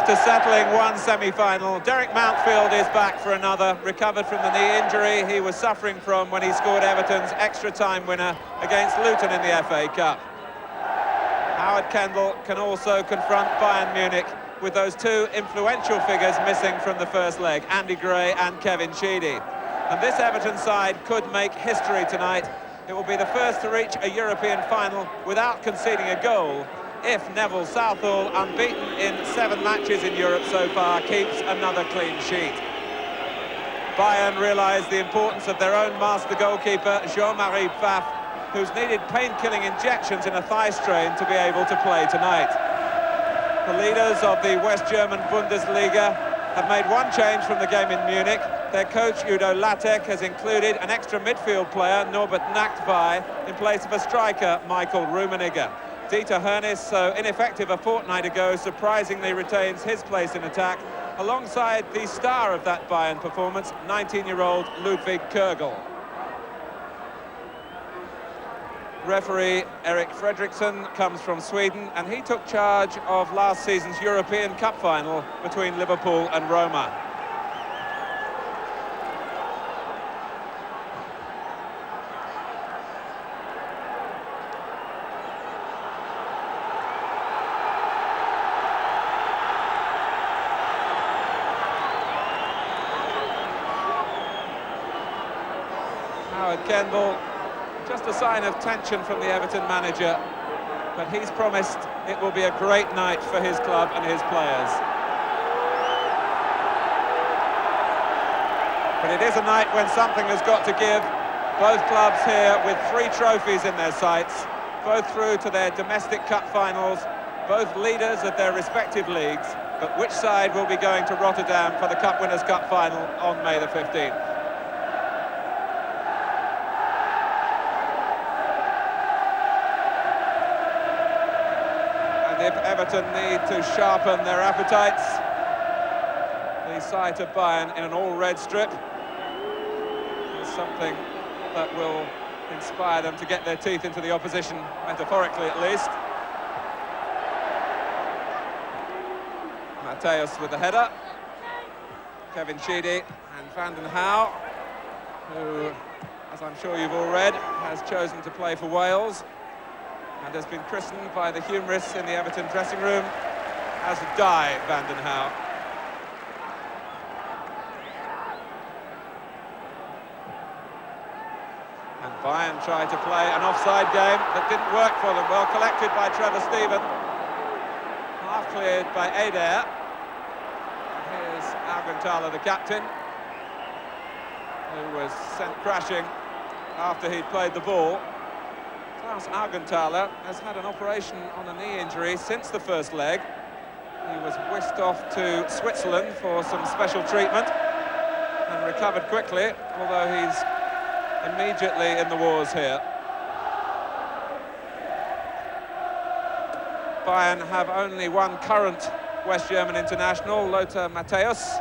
After settling one semi-final, Derek Mountfield is back for another, recovered from the knee injury he was suffering from when he scored Everton's extra-time winner against Luton in the FA Cup. Howard Kendall can also confront Bayern Munich with those two influential figures missing from the first leg, Andy Gray and Kevin Sheedy. And this Everton side could make history tonight. It will be the first to reach a European final without conceding a goal if Neville Southall, unbeaten in 7 matches in Europe so far, keeps another clean sheet. Bayern realise the importance of their own master goalkeeper, Jean-Marie Pfaff, who's needed pain-killing injections in a thigh strain to be able to play tonight. The leaders of the West German Bundesliga have made one change from the game in Munich. Their coach, Udo Lattek, has included an extra midfield player, Norbert Nachtwey, in place of a striker, Michael Rummenigge. Dieter Hoeneß, so ineffective a fortnight ago, surprisingly retains his place in attack, alongside the star of that Bayern performance, 19-year-old Ludwig Kögel. Referee Erik Fredriksson comes from Sweden, and he took charge of last season's European Cup final between Liverpool and Roma. Howard Kendall, just a sign of tension from the Everton manager, but he's promised it will be a great night for his club and his players. But it is a night when something has got to give. Both clubs here with 3 trophies in their sights, both through to their domestic cup finals, both leaders of their respective leagues. But which side will be going to Rotterdam for the Cup Winners' Cup final on May the 15th? If Everton need to sharpen their appetites, the sight of Bayern in an all-red strip is something that will inspire them to get their teeth into the opposition, metaphorically at least. Matthäus with the header. Kevin Sheedy and Van den Hauw, who, as I'm sure you've all read, has chosen to play for Wales and has been christened by the humorists in the Everton dressing room as Die Van den Hauw. And Bayern tried to play an offside game that didn't work for them. Well collected by Trevor Steven. Half cleared by Adair. Here's Augenthaler, the captain, who was sent crashing after he'd played the ball. Klaus Augenthaler has had an operation on a knee injury since the first leg. He was whisked off to Switzerland for some special treatment and recovered quickly, although he's immediately in the wars here. Bayern have only one current West German international, Lothar Matthäus.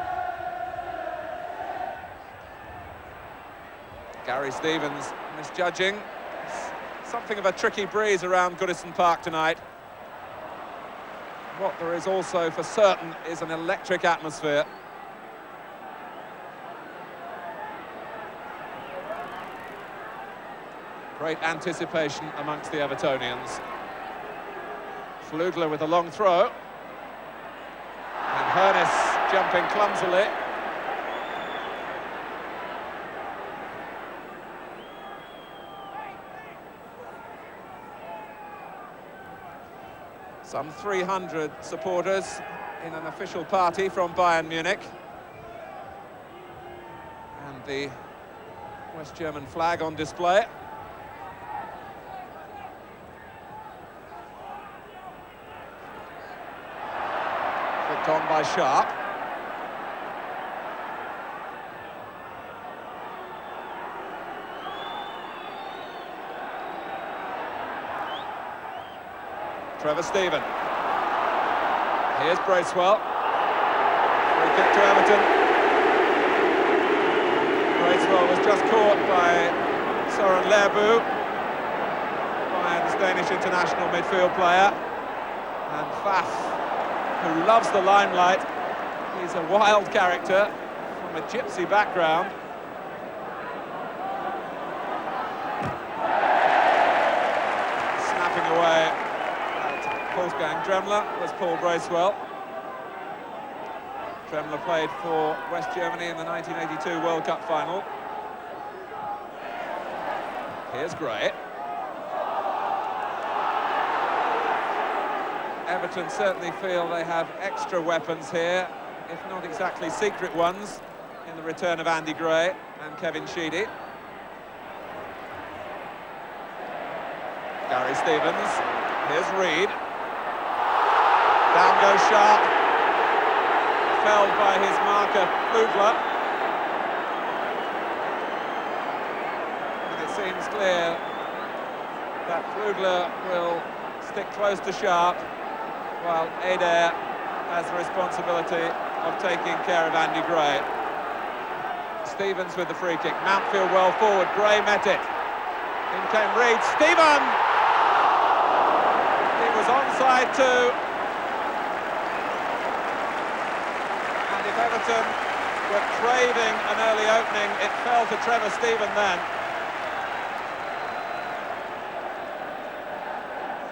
Gary Stevens misjudging. Something of a tricky breeze around Goodison Park tonight. What there is also for certain is an electric atmosphere. Great anticipation amongst the Evertonians. Flugler with a long throw. And Hoeneß jumping clumsily. Some 300 supporters in an official party from Bayern Munich. And the West German flag on display. Flicked on by Sharp. Trevor Steven. Here's Bracewell. Free kick to Everton. Bracewell was just caught by Søren Lerbu, Bayern's Danish international midfield player. And Pfaff who loves the limelight. He's a wild character from a gypsy background. Snapping away at Wolfgang Dremmler was Paul Bracewell. Dremmler played for West Germany in the 1982 World Cup final. Here's Gray. Everton certainly feel they have extra weapons here, if not exactly secret ones, in the return of Andy Gray and Kevin Sheedy. Gary Stevens. Here's Reed. Down goes Sharp. Felled by his marker, Pflaps. And it seems clear that Pflaps will stick close to Sharp, while Adair has the responsibility of taking care of Andy Gray. Stevens with the free kick. Mountfield well forward. Gray met it. In came Reed. Stephen! He was onside too. And if Everton were craving an early opening, it fell to Trevor Stephen then.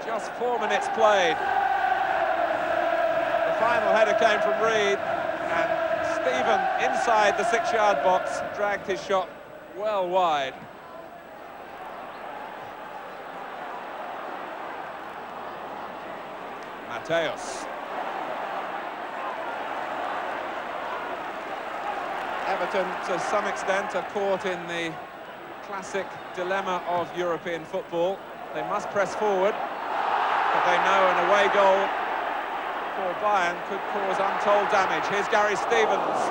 Just 4 minutes played. The final header came from Reed, and Stephen, inside the 6-yard box, dragged his shot well wide. Mateos. Everton, to some extent, are caught in the classic dilemma of European football. They must press forward, but they know an away goal for Bayern could cause untold damage. Here's Gary Stevens.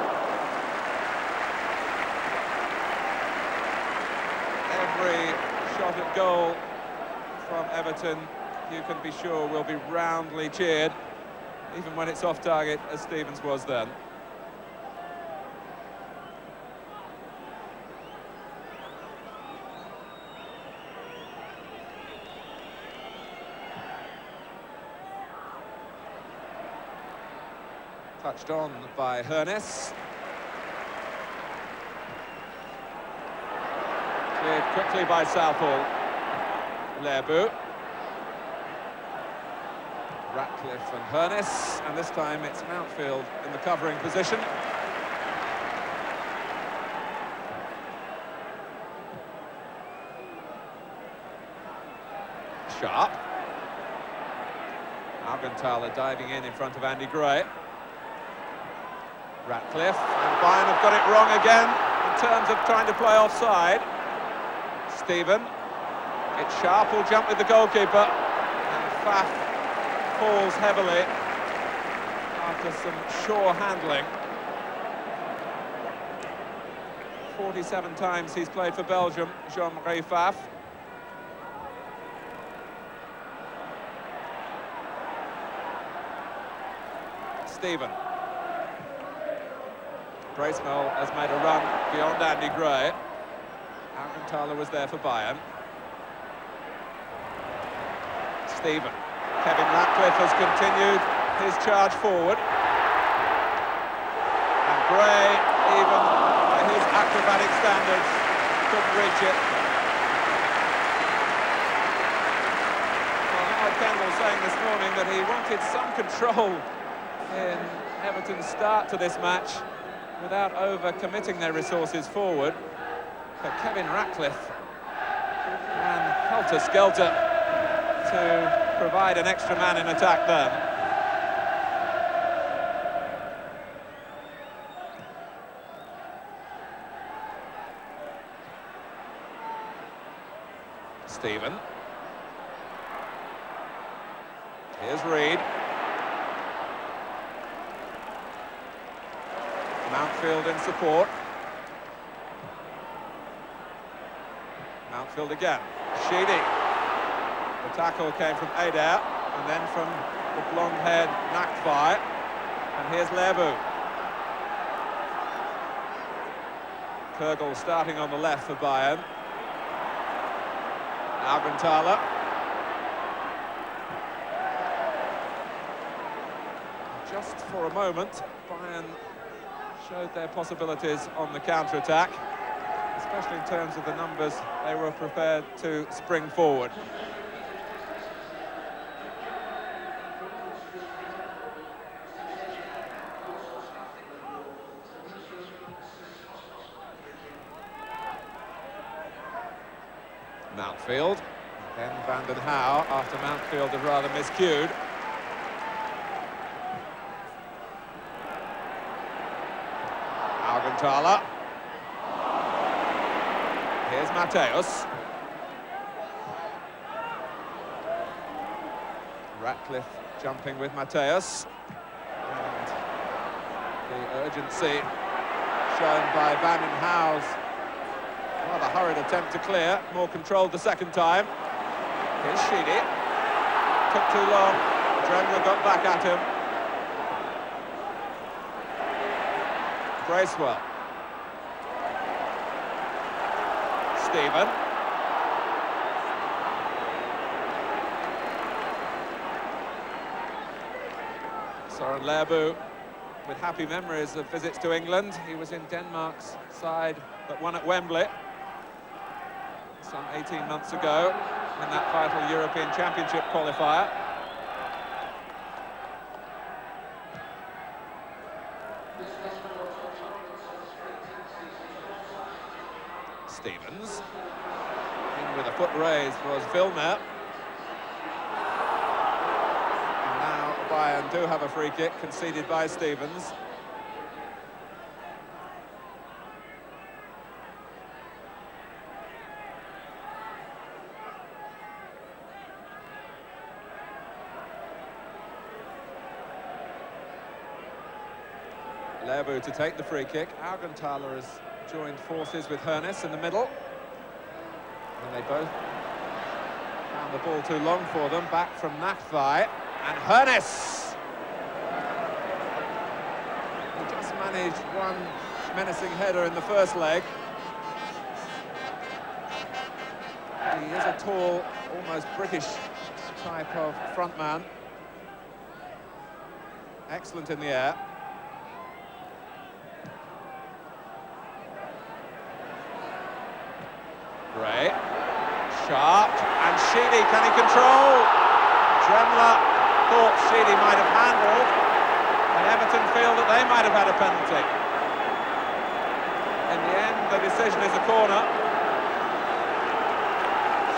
Every shot at goal from Everton, you can be sure, will be roundly cheered, even when it's off target, as Stevens was then. Touched on by Hernes. Cleared quickly by Southall. Lerbu. Ratcliffe and Hernes, and this time it's Mountfield in the covering position. Sharp. Augenthaler diving in front of Andy Gray. Ratcliffe, and Bayern have got it wrong again in terms of trying to play offside. Stephen. It's Sharp who'll jump with the goalkeeper, and Pfaff falls heavily after some sure handling. 47 times he's played for Belgium, Jean-Marie Pfaff. Stephen. Bracewell has made a run beyond Andy Gray. Augenthaler was there for Bayern. Stephen. Kevin Ratcliffe has continued his charge forward. And Gray, even by his acrobatic standards, couldn't reach it. Well, Howard Kendall saying this morning that he wanted some control in Everton's start to this match without over-committing their resources forward. But Kevin Ratcliffe ran helter-skelter to provide an extra man in attack there. Stephen. Here's Reed. Mountfield in support. Mountfield again. Sheedy. The tackle came from Adair, and then from the blonde-haired Nachtwey. And here's Lerbu. Kurgel starting on the left for Bayern. Augenthaler. just for a moment, Bayern showed their possibilities on the counter-attack, especially in terms of the numbers they were prepared to spring forward. Mountfield, then Van den Hauwe, after Mountfield had rather miscued. Augenthaler. Here's Matthäus. Ratcliffe jumping with Matthäus. And the urgency shown by Van den Hauwe's rather hurried attempt to clear, more controlled the second time. Here's Sheedy. Took too long. Dremler got back at him. Bracewell. Stephen. Søren Lerbu with happy memories of visits to England. He was in Denmark's side that won at Wembley some 18 months ago in that vital European Championship qualifier. Stevens. In with a foot raised was Vilmer. And now Bayern do have a free kick conceded by Stevens. Lerbu to take the free kick. Augenthaler has joined forces with Hoeneß in the middle. And they both found the ball too long for them. Back from Nachtwey. And Hoeneß! He just managed one menacing header in the first leg. He is a tall, almost British type of frontman. Excellent in the air. Gray, sharp, and Sheedy, can he control? Dremler thought Sheedy might have handled, and Everton feel that they might have had a penalty. In the end, the decision is a corner.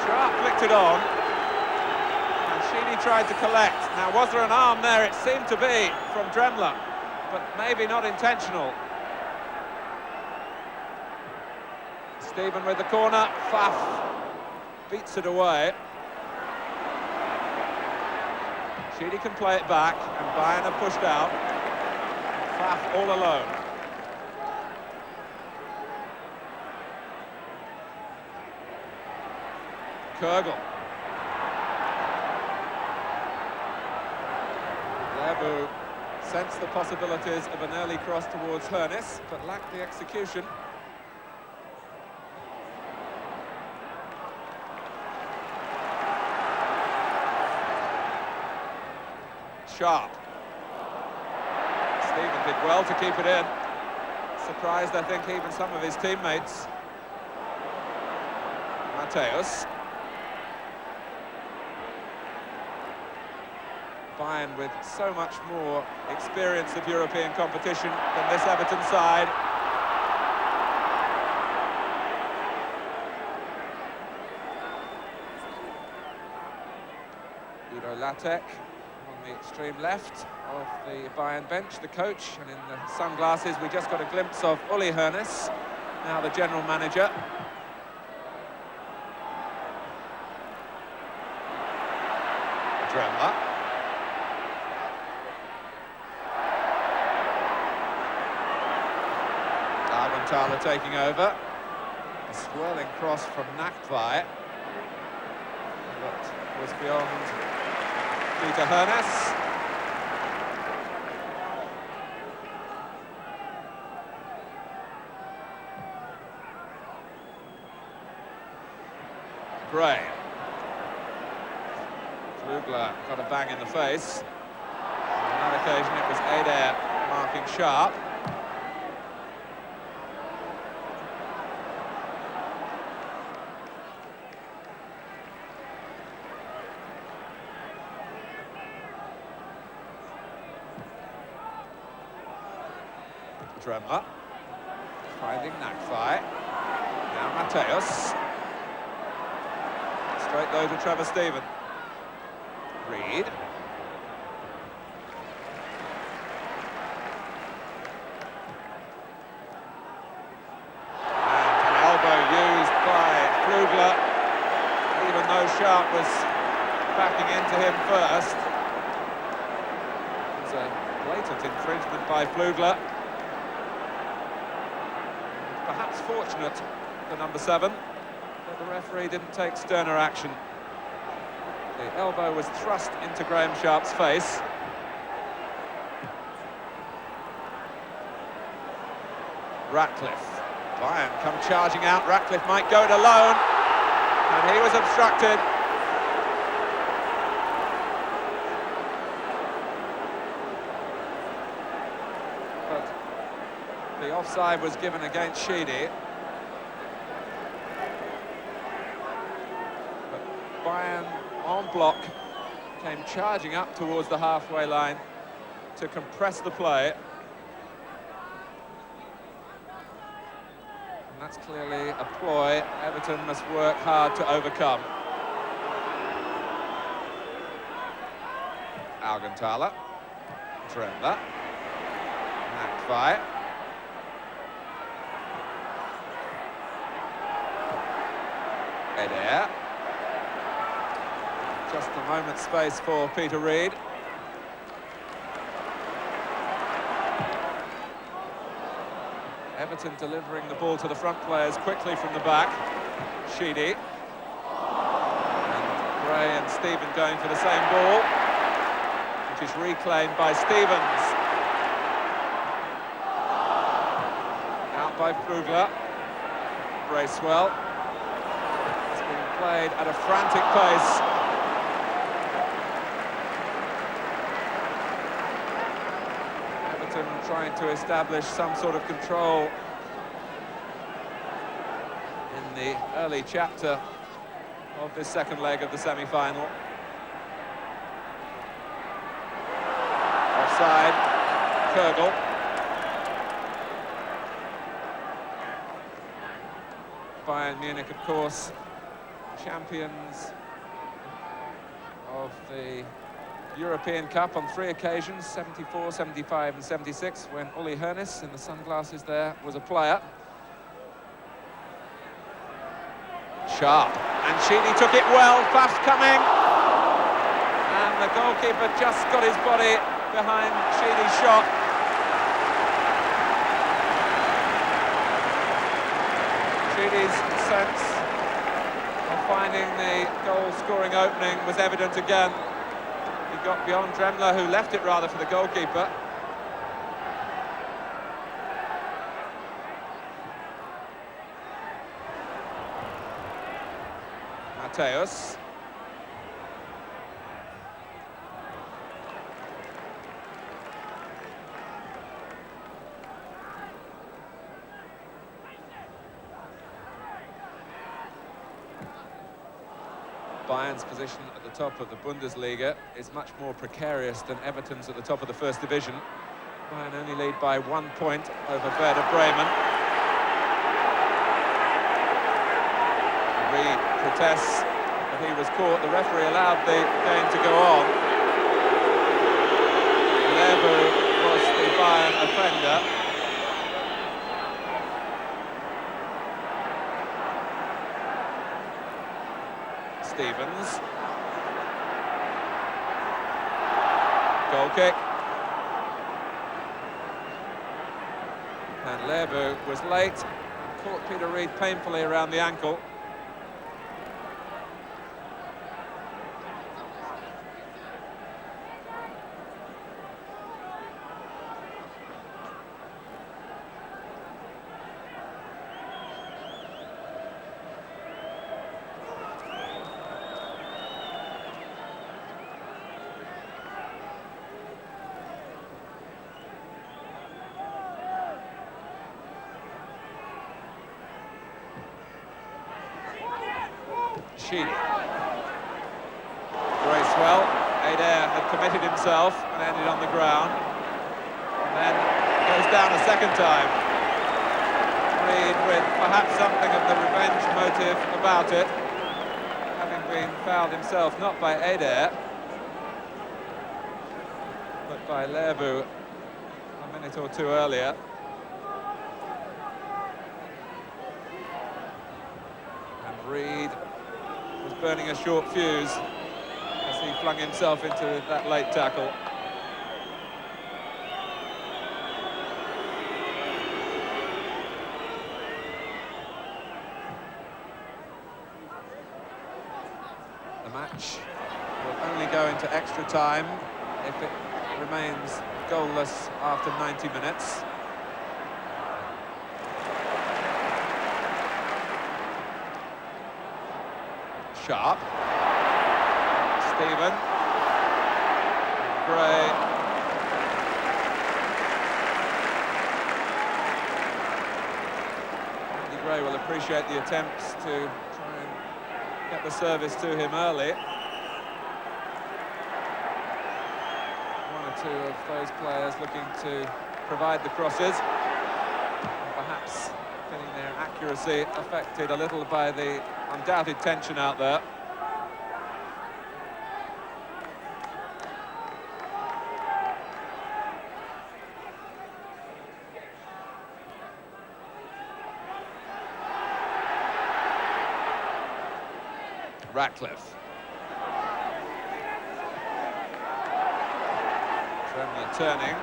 Sharp flicked it on, and Sheedy tried to collect. Now, was there an arm there? It seemed to be from Dremler, but maybe not intentional. Stephen with the corner, Pfaff beats it away. Sheedy can play it back, and Bayern are pushed out. Pfaff all alone. Kürgel. Lerbu sensed the possibilities of an early cross towards Hoeneß, but lacked the execution. Sharp. Stephen did well to keep it in. Surprised, I think, even some of his teammates. Matthäus. Bayern with so much more experience of European competition than this Everton side. Udo Lattek on the extreme left of the Bayern bench, the coach, and in the sunglasses we just got a glimpse of Uli Hoeneß, now the general manager. Dremler. Augenthaler taking over. A swirling cross from Nachtwey. That was beyond Peter Hoeneß. Gray. Flugler got a bang in the face. On that occasion, it was Adair marking Sharp. Dremler finding Nakfai. Now Mateus. Straight though to Trevor Stephen. Reed. And an elbow used by Flugler, even though Sharp was backing into him first. It was a blatant infringement by Flugler. Perhaps fortunate for number 7 that the referee didn't take sterner action. The elbow was thrust into Graham Sharp's face. Ratcliffe. Bayern come charging out. Ratcliffe might go it alone, and he was obstructed. But the offside was given against Sheedy. But Bayern en bloc came charging up towards the halfway line to compress the play. And that's clearly a ploy Everton must work hard to overcome. Algantala, Dremler, Nakfai. Adair. Just a moment's space for Peter Reid. Everton delivering the ball to the front players quickly from the back. Sheedy. And Gray and Stephen going for the same ball, which is reclaimed by Stevens. Out by Flugler. Bracewell. It's being played at a frantic pace. Trying to establish some sort of control in the early chapter of this second leg of the semi-final. Offside, Kürgel. Bayern Munich, of course, champions of the European Cup on 3 occasions, 74, 75 and 76, when Uli Hoeneß, in the sunglasses there, was a player. Sharp, and Sheedy took it well. Pfaff coming, and the goalkeeper just got his body behind Sheedy's shot. Sheedy's sense of finding the goal-scoring opening was evident again. He got beyond Dremler, who left it rather for the goalkeeper. Mateus. Bayern's position at the top of the Bundesliga is much more precarious than Everton's at the top of the First Division. Bayern only lead by 1 point over Werder Bremen. Reid protests that he was caught. The referee allowed the game to go on. Lebu was the Bayern offender. Stevens. Goal kick. And Lebu was late and caught Peter Reid painfully around the ankle. Sheedy. Great swell. Adair had committed himself and ended on the ground. And then goes down a second time. Reed with perhaps something of the revenge motive about it, having been fouled himself, not by Adair, but by Lerbu a minute or two earlier. And Reed was burning a short fuse as he flung himself into that late tackle. The match will only go into extra time if it remains goalless after 90 minutes. Sharp. Stephen. Gray. Andy Gray will appreciate the attempts to try and get the service to him early. One or two of those players looking to provide the crosses, and perhaps getting their accuracy affected a little by the undoubted tension out there. Ratcliffe. Tremler turning,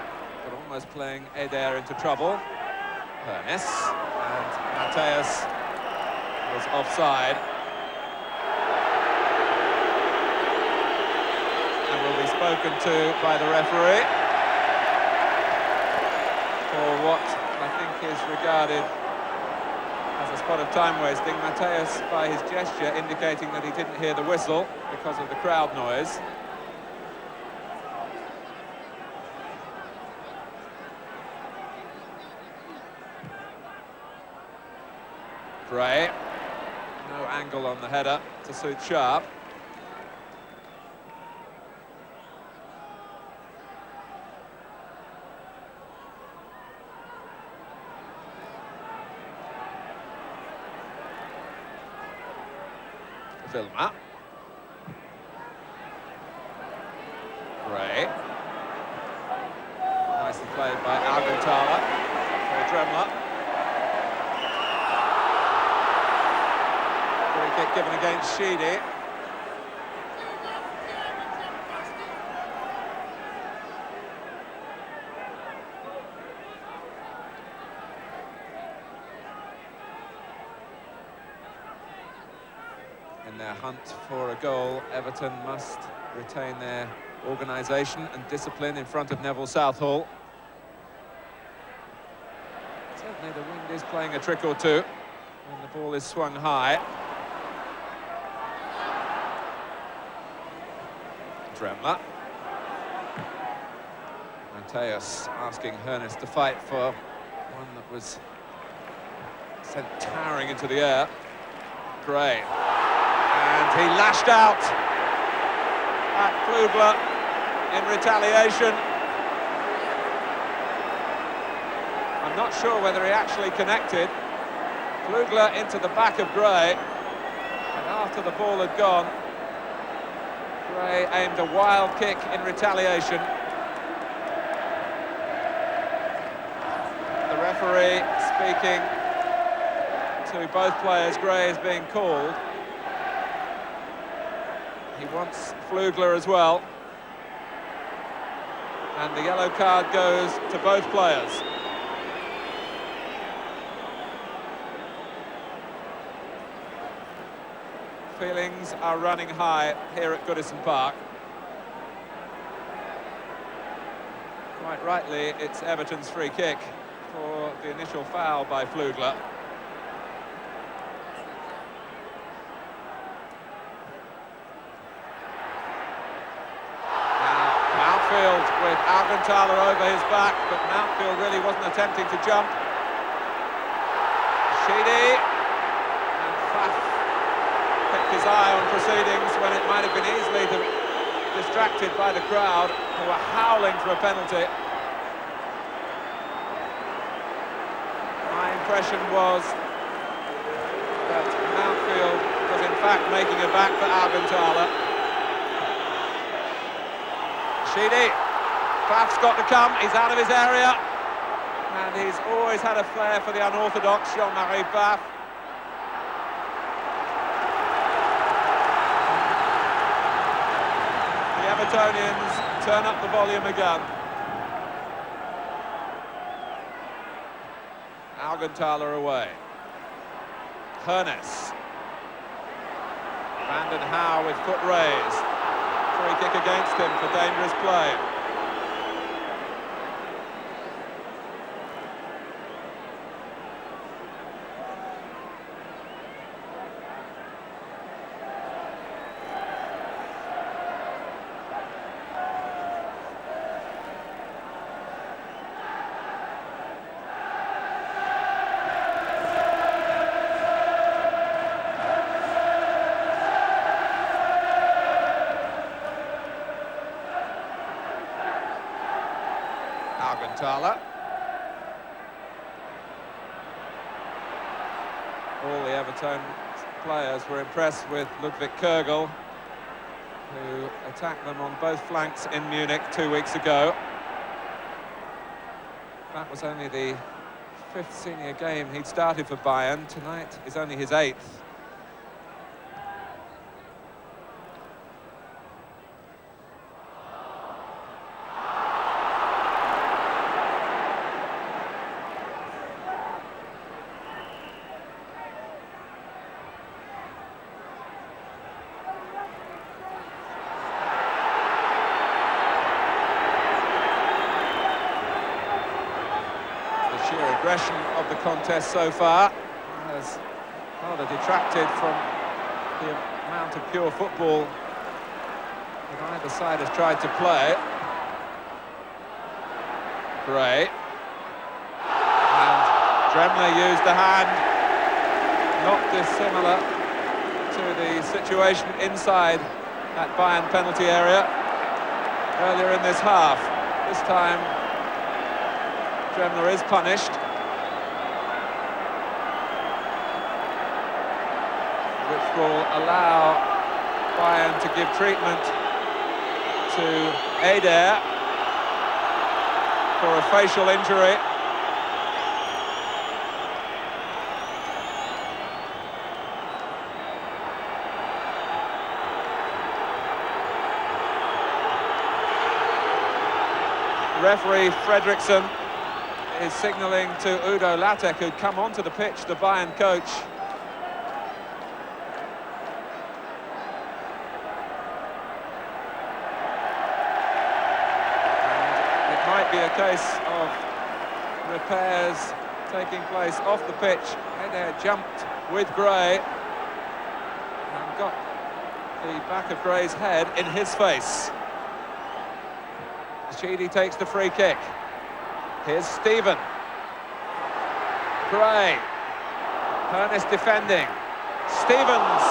but almost playing Adair into trouble. Pernis, and Mateus was offside. And will be spoken to by the referee for what I think is regarded as a spot of time wasting. Mateus, by his gesture, indicating that he didn't hear the whistle because of the crowd noise. Gray, no angle on the header to suit Sharp. Vilma. Gray. Nicely played by Alcantara for Dremler. Free kick given against Sheedy. In their hunt for a goal, Everton must retain their organisation and discipline in front of Neville Southall. Certainly the wind is playing a trick or two when the ball is swung high. Dremler. Mateus asking Hernes to fight for one that was sent towering into the air. Gray. And he lashed out at Pflugler in retaliation. I'm not sure whether he actually connected. Pflugler into the back of Gray, and after the ball had gone, Gray aimed a wild kick in retaliation. The referee speaking to both players. Gray is being called. He wants Pflugler as well. And the yellow card goes to both players. Feelings are running high here at Goodison Park. Quite rightly, it's Everton's free kick for the initial foul by Pflugler. With Alcantara over his back, but Mountfield really wasn't attempting to jump. Sheedy, and Pfaff picked his eye on proceedings when it might have been easily distracted by the crowd, who were howling for a penalty. My impression was that Mountfield was in fact making a back for Augenthaler. Sheedy, Pfaff's got to come, he's out of his area, and he's always had a flair for the unorthodox, Jean-Marie Pfaff. The Evertonians turn up the volume again. Augenthaler away. Hernes. Vanden Hauwe with foot raised. Free kick against him for dangerous play. Augenthaler. All the Everton players were impressed with Ludwig Kögel, who attacked them on both flanks in Munich 2 weeks ago. That was only the 5th senior game he'd started for Bayern. Tonight is only his 8th. Sheer aggression of the contest so far has rather detracted from the amount of pure football that either side has tried to play. Gray. And Dremler used the hand, not dissimilar to the situation inside that Bayern penalty area earlier in this half. This time Dremler is punished, which will allow Bayern to give treatment to Eder for a facial injury. Referee Fredriksson is signalling to Udo Lattek, who'd come onto the pitch, the Bayern coach. And it might be a case of repairs taking place off the pitch. Eder jumped with Gray and got the back of Gray's head in his face. Sheedy takes the free kick. Here's Stephen. Gray. Hernes defending. Stevens.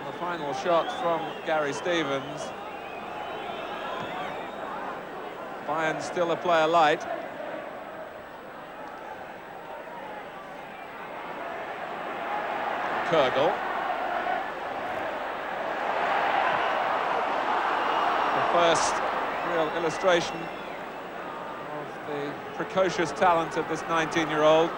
The final shot from Gary Stevens. Bayern still a player light. Kögel. The first real illustration of the precocious talent of this 19-year-old.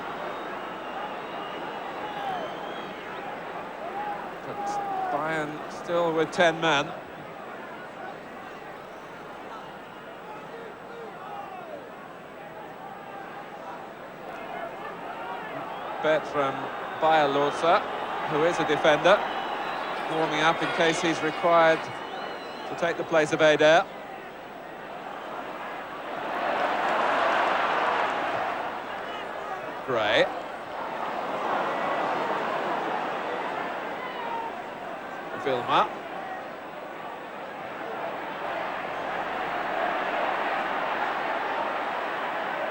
But Bayern still with 10 men. Bet from Bayerlotzer, who is a defender, warming up in case he's required to take the place of Eder. Gray. Vilma.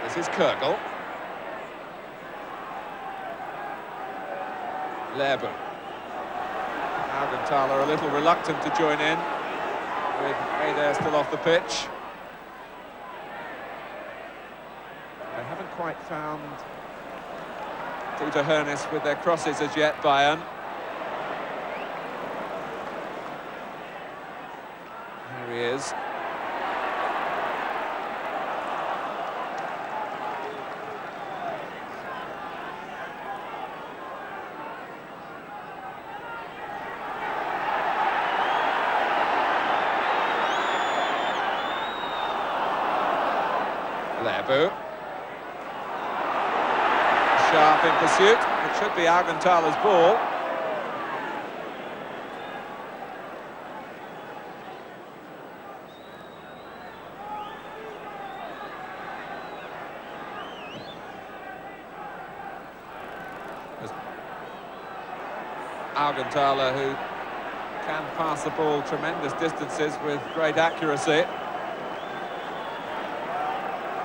This is Kirkle. Lebu. Augenthaler a little reluctant to join in, with Adair still off the pitch. They haven't quite found Dieter Hoeneß with their crosses as yet, Bayern. Here he is. Lebu. Sharp in pursuit. It should be Augenthaler's ball. Augenthaler, who can pass the ball tremendous distances with great accuracy.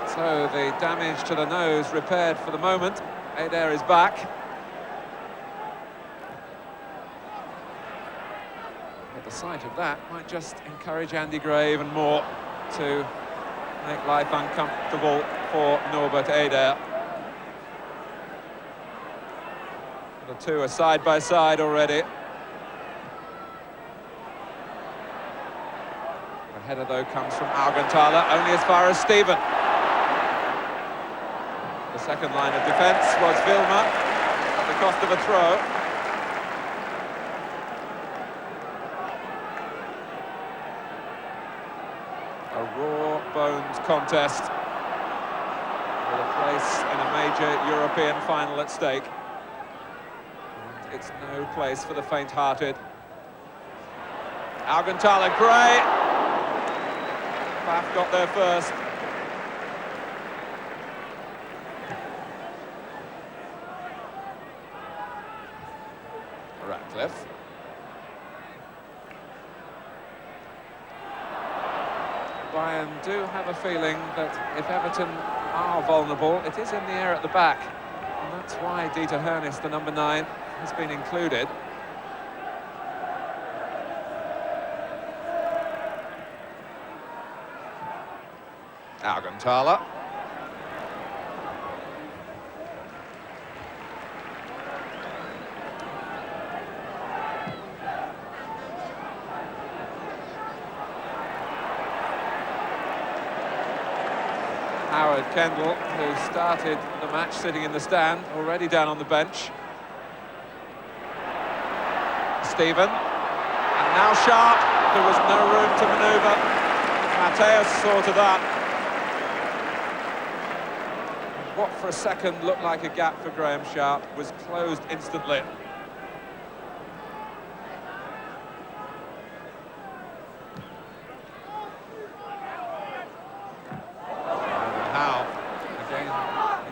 So the damage to the nose repaired for the moment. Adair is back. But the sight of that might just encourage Andy Gray even more to make life uncomfortable for Norbert Adair. The two are side by side already. The header, though, comes from Augenthaler, only as far as Steven. The second line of defence was Vilma at the cost of a throw. A raw-boned contest with a place in a major European final at stake. And it's no place for the faint-hearted. Augenthaler, Gray. Pfaff got there first. Ratcliffe. Bayern do have a feeling that if Everton are vulnerable, it is in the air at the back. And that's why Dieter Hoeneß, the number 9, has been included. Augenthaler. Howard Kendall, who started the match sitting in the stand, already down on the bench. Steven, and now Sharp. There was no room to manoeuvre. Mateus saw to that. What for a second looked like a gap for Graham Sharp was closed instantly.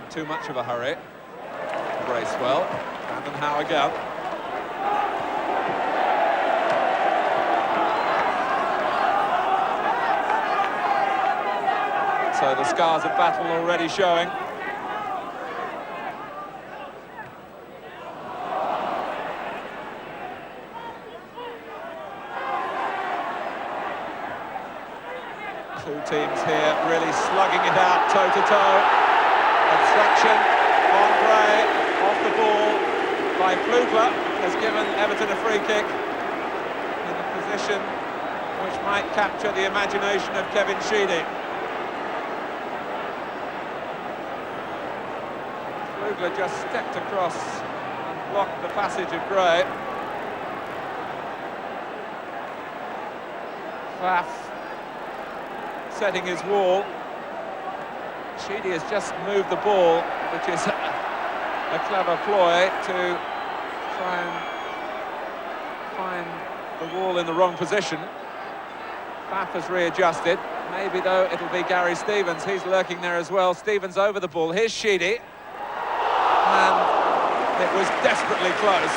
Too much of a hurry. Bracewell, and Howe again. So the scars of battle already showing. Two teams here really slugging it out toe-to-toe. Obstruction on Gray, off the ball by Pflaps, has given Everton a free kick in a position which might capture the imagination of Kevin Sheedy. Pflaps just stepped across and blocked the passage of Gray. Pfaff setting his wall. Sheedy has just moved the ball, which is a clever ploy to try and find the wall in the wrong position. Pfaff has readjusted. Maybe, though, it'll be Gary Stevens. He's lurking there as well. Stevens over the ball. Here's Sheedy. And it was desperately close.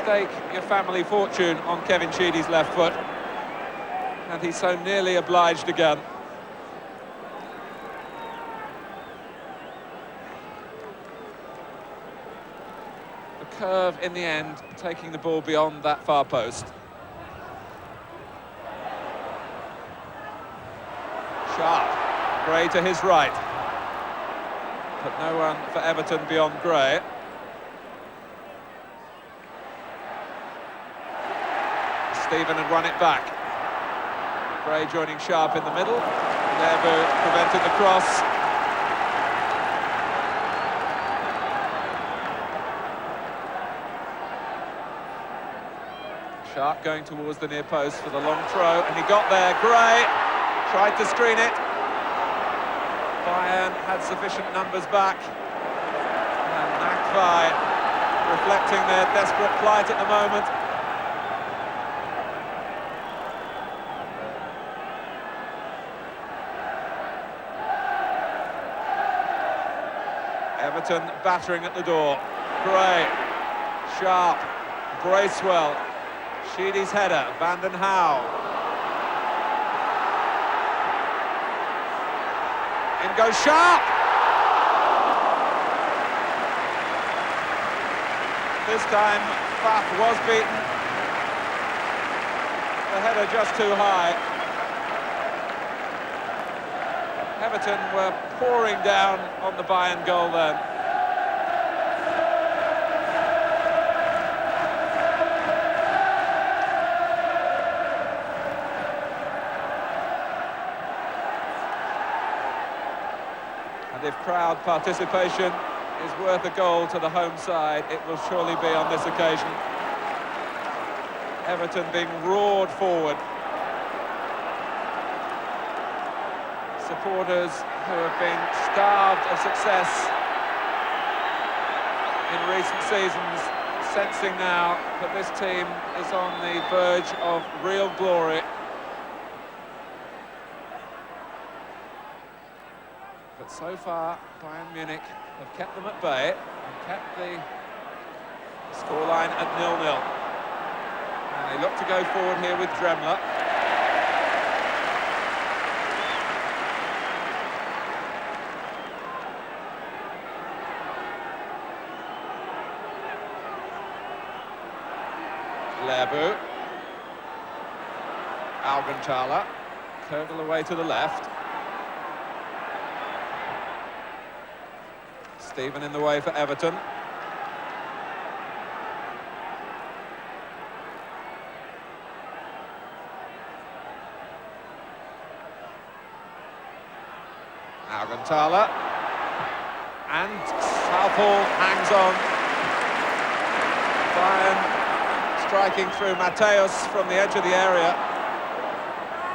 stake your family fortune on Kevin Sheedy's left foot, and he's so nearly obliged again. The curve in the end, taking the ball beyond that far post. Sharp, Gray to his right, but no one for Everton beyond Gray. Stephen had run it back. Gray joining Sharp in the middle. Lebu prevented the cross. Sharp going towards the near post for the long throw, and he got there. Gray tried to screen it. Bayern had sufficient numbers back. And McFly reflecting their desperate plight at the moment. Everton battering at the door. Gray, Sharp, Bracewell, Sheedy's header, Vanden Hauwe. In goes Sharp! This time Pfaff was beaten. The header just too high. Everton were pouring down on the Bayern goal then. And if crowd participation is worth a goal to the home side, it will surely be on this occasion. Everton being roared forward. Supporters who have been starved of success in recent seasons, sensing now that this team is on the verge of real glory. But so far, Bayern Munich have kept them at bay and kept the scoreline at 0-0. And they look to go forward here with Dremler. Lebu, Augenthaler, Kögel away to the left. Stephen in the way for Everton. Augenthaler, and Southall hangs on. Bayern striking through Mateus from the edge of the area,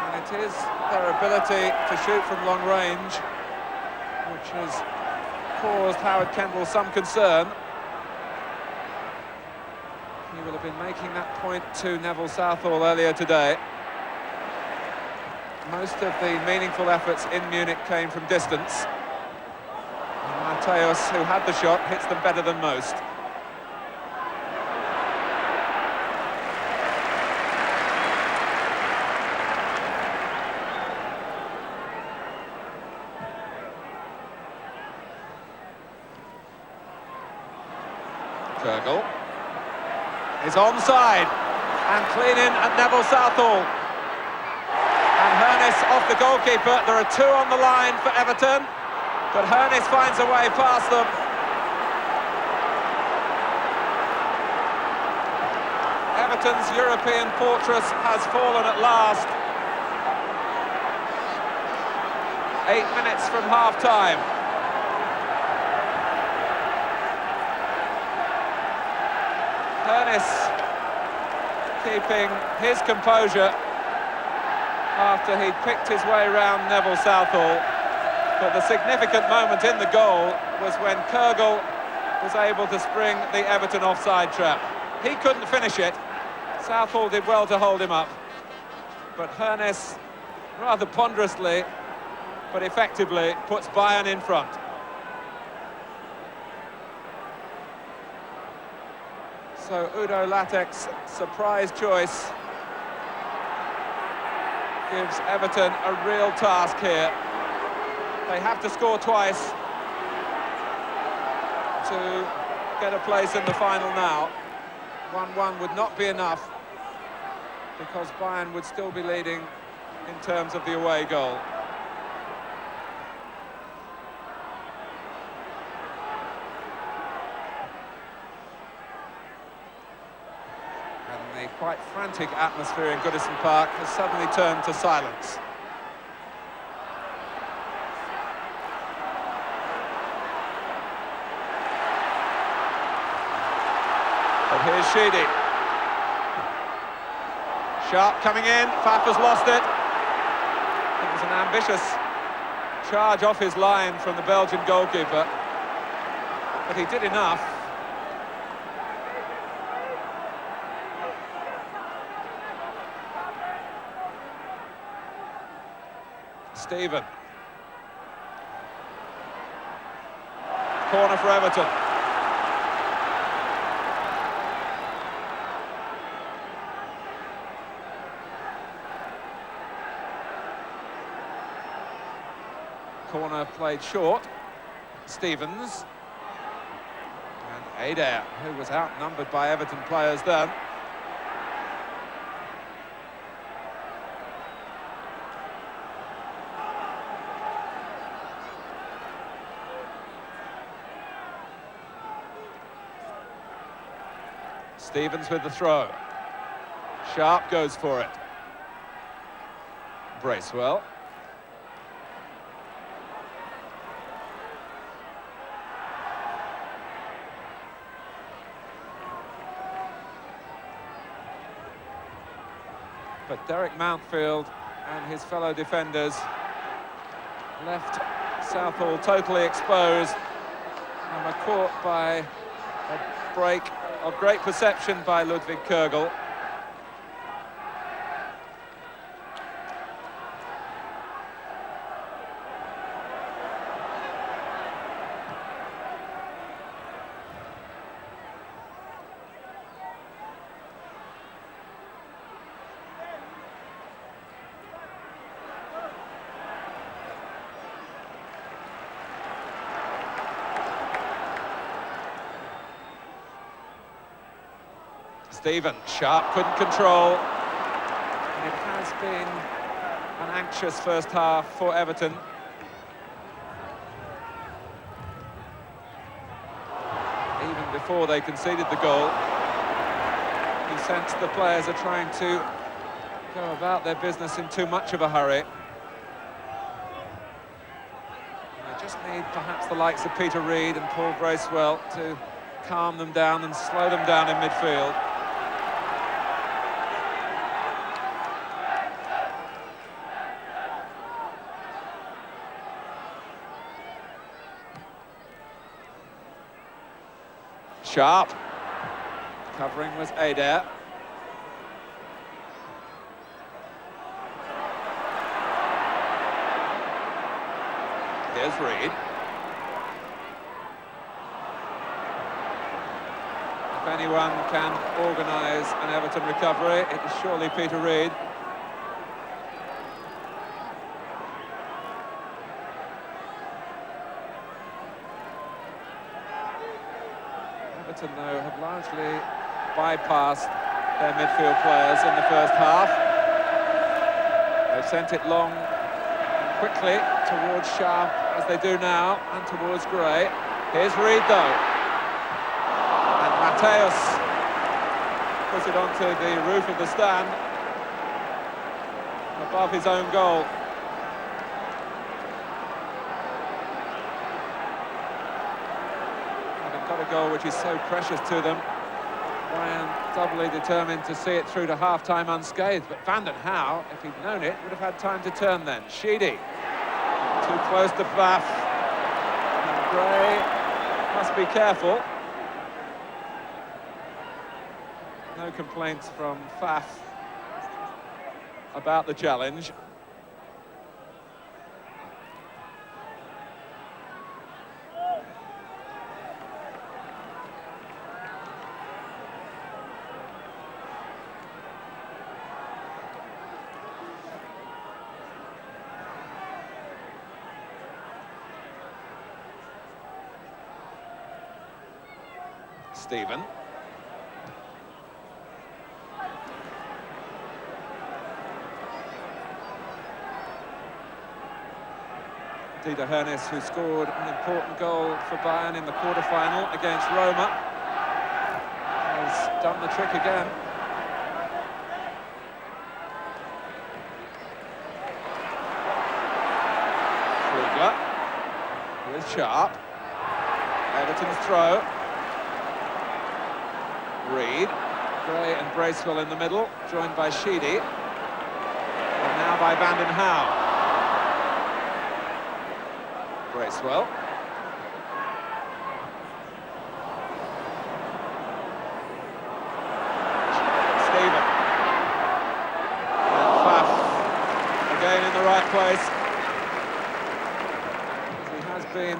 and it is their ability to shoot from long range which has caused Howard Kendall some concern. He will have been making that point to Neville Southall earlier today. Most of the meaningful efforts in Munich came from distance, and Mateus, who had the shot, hits them better than most. Kögel is onside and clean in at Neville Southall. And Hernes off the goalkeeper. There are two on the line for Everton, but Hernes finds a way past them. Everton's European fortress has fallen at last. 8 minutes from half-time. Hernes keeping his composure after he'd picked his way round Neville Southall. But the significant moment in the goal was when Kögel was able to spring the Everton offside trap. He couldn't finish it. Southall did well to hold him up. But Hernes, rather ponderously, but effectively, puts Bayern in front. So Udo Lattek's surprise choice gives Everton a real task here. They have to score twice to get a place in the final now. 1-1 would not be enough, because Bayern would still be leading in terms of the away goal. And the quite frantic atmosphere in Goodison Park has suddenly turned to silence. But here's Sheedy. Sharp coming in, Pfaff has lost it. It was an ambitious charge off his line from the Belgian goalkeeper, but he did enough. Stephen. Corner for Everton. Corner played short. Stevens. And Adair, who was outnumbered by Everton players then. Stevens with the throw. Sharp goes for it. Bracewell. But Derek Mountfield and his fellow defenders left Southall totally exposed and were caught by a break of great perception by Ludwig Kögel. Stephen, Sharp couldn't control. And it has been an anxious first half for Everton. Even before they conceded the goal, he sensed the players are trying to go about their business in too much of a hurry. And they just need perhaps the likes of Peter Reid and Paul Bracewell to calm them down and slow them down in midfield. Sharp. Covering was Adair. Here's Reid. If anyone can organise an Everton recovery, it is surely Peter Reid. Everton, though, have largely bypassed their midfield players in the first half. They've sent it long and quickly towards Sharp, as they do now, and towards Gray. Here's Reid, though. And Mateus puts it onto the roof of the stand, above his own goal. Got a goal which is so precious to them. Bayern doubly determined to see it through to half-time unscathed, but Van den Hauwe, if he'd known it, would have had time to turn then. Sheedy, too close to Pfaff. And Gray must be careful. No complaints from Pfaff about the challenge. Stephen. Dieter Hernes, who scored an important goal for Bayern in the quarter-final against Roma, has done the trick again. Flugler with Sharp. Everton's throw. Reed. Gray and Bracewell in the middle, joined by Sheedy. And now by Vanden Hauwe. Bracewell. Stephen. And Pfaff again in the right place. As he has been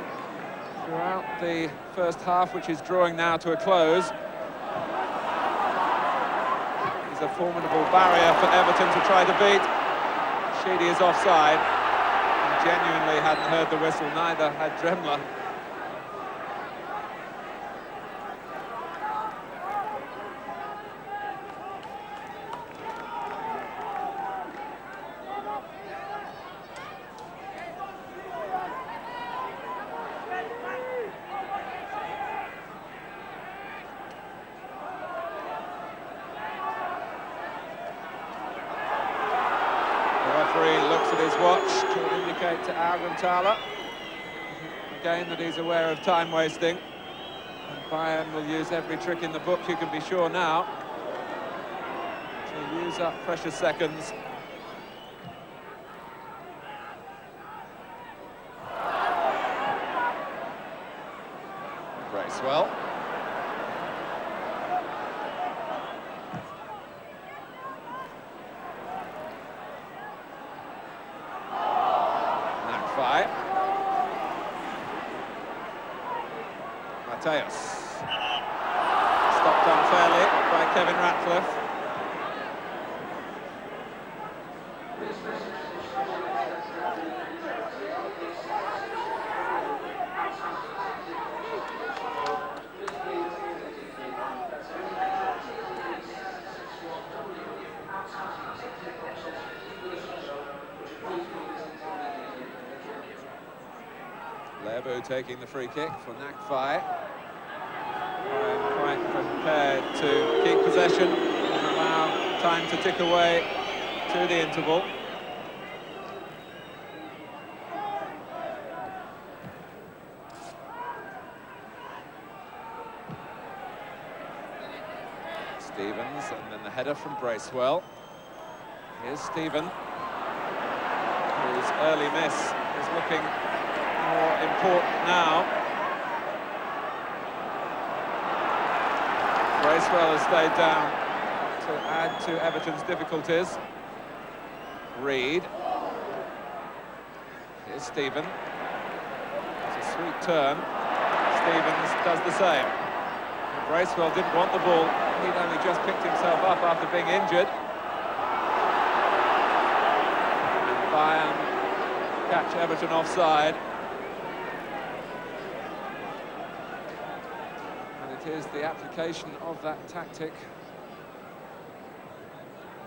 throughout the first half, which is drawing now to a close. He's a formidable barrier for Everton to try to beat. Sheedy is offside. Genuinely hadn't heard the whistle, neither had Dremler. Looks at his watch to indicate to Augenthaler again that he's aware of time wasting, and Bayern will use every trick in the book, you can be sure now, to use up precious seconds. Bracewell. Mateus. Stopped unfairly by Kevin Ratcliffe. Lebu taking the free kick for Nakfai. Quite prepared to keep possession and allow time to tick away to the interval. Stevens, and then the header from Bracewell. Here's Stephen, whose early miss is looking more important now. Bracewell has stayed down to add to Everton's difficulties. Reed. Here's Stephen. It's a sweet turn. Stevens does the same. Bracewell didn't want the ball. He'd only just picked himself up after being injured. And Bayern catch Everton offside. It is the application of that tactic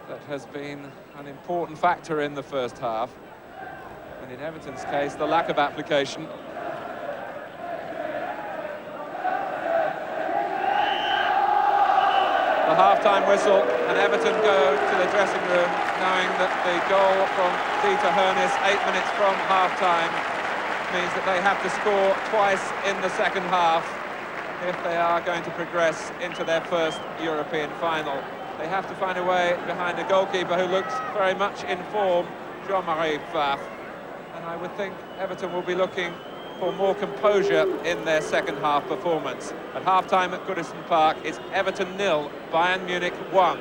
that has been an important factor in the first half, and in Everton's case, the lack of application. The half-time whistle, and Everton go to the dressing room knowing that the goal from Dieter Hernes 8 minutes from half-time means that they have to score twice in the second half if they are going to progress into their first European final. They have to find a way behind a goalkeeper who looks very much in form, Jean-Marie Pfaff. And I would think Everton will be looking for more composure in their second half performance. At half-time at Goodison Park, it's Everton 0, Bayern Munich 1.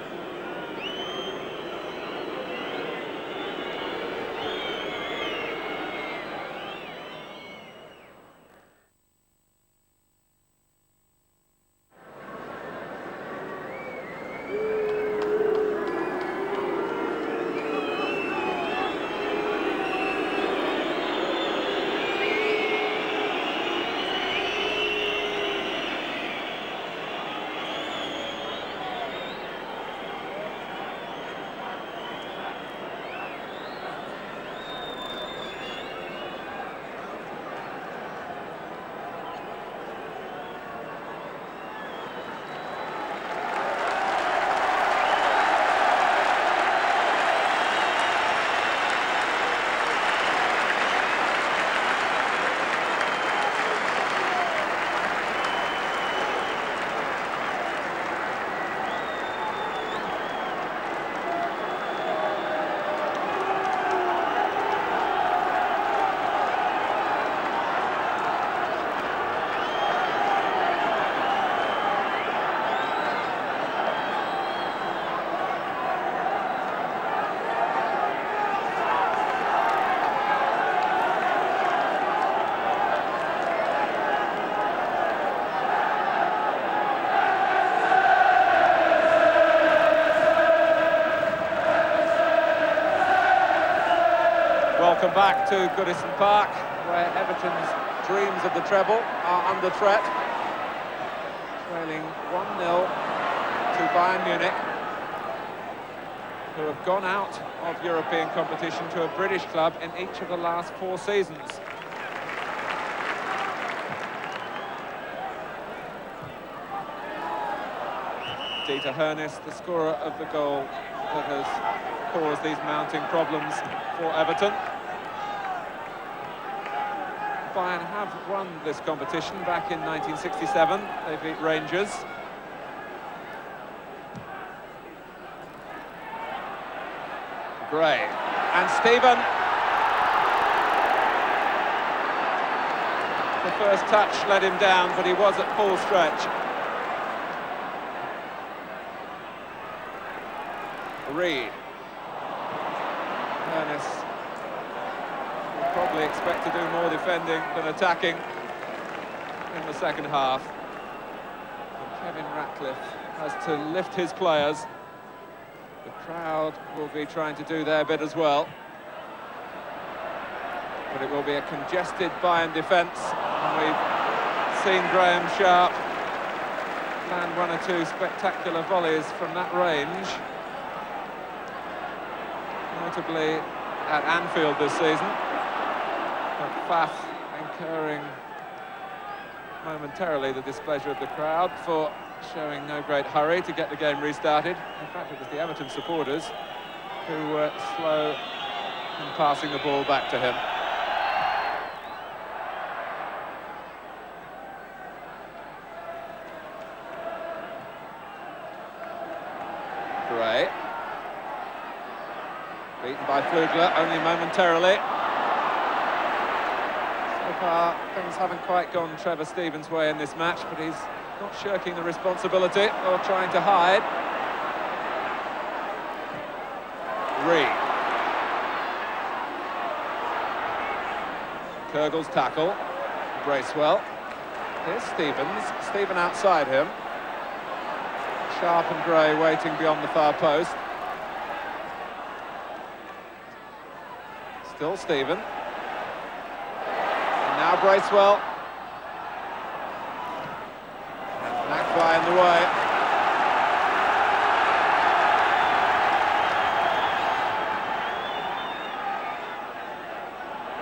Welcome back to Goodison Park, where Everton's dreams of the treble are under threat. Trailing 1-0 to Bayern Munich, who have gone out of European competition to a British club in each of the last 4 seasons. Dieter Hoeneß, the scorer of the goal that has caused these mounting problems for Everton. Bayern have won this competition back in 1967. They beat Rangers. Gray and Stephen. The first touch let him down, but he was at full stretch. Reed. Hoeneß will probably expect to do more defending than attacking in the second half. And Kevin Ratcliffe has to lift his players. The crowd will be trying to do their bit as well. But it will be a congested Bayern defence. And we've seen Graham Sharp land 1 or 2 spectacular volleys from that range. Notably at Anfield this season. But Pfaff incurring momentarily the displeasure of the crowd for showing no great hurry to get the game restarted. In fact, it was the Everton supporters who were slow in passing the ball back to him. Gray. Beaten by Flugler, only momentarily. So far, things haven't quite gone Trevor Stevens' way in this match, but he's not shirking the responsibility or trying to hide. Reed. Kurgel's tackle. Bracewell. Here's Stevens. Stephen outside him. Sharp and Gray waiting beyond the far post. Still Stephen. And now Bracewell. And McFly in the way.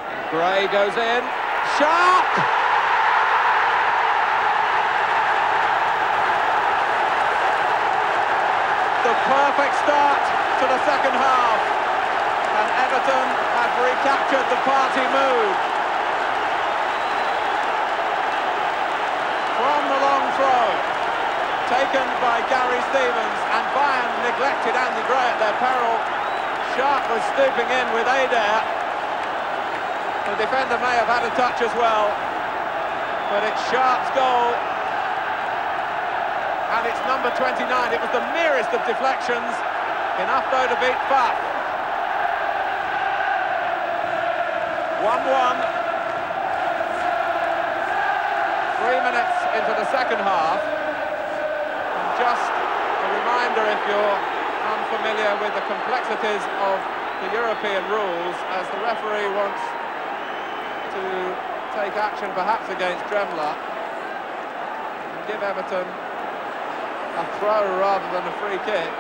And Gray goes in. Sharp! The perfect start to the second half. And Everton have recaptured the party mood. From the long throw, taken by Gary Stevens, and Bayern neglected Andy Gray at their peril. Sharp was stooping in with Adair. The defender may have had a touch as well, but it's Sharp's goal. And it's number 29. It was the merest of deflections, enough though to beat Pfaff. 1-1. 3 minutes into the second half. And just a reminder, if you're unfamiliar with the complexities of the European rules, as the referee wants to take action perhaps against Dremler and give Everton a throw rather than a free kick.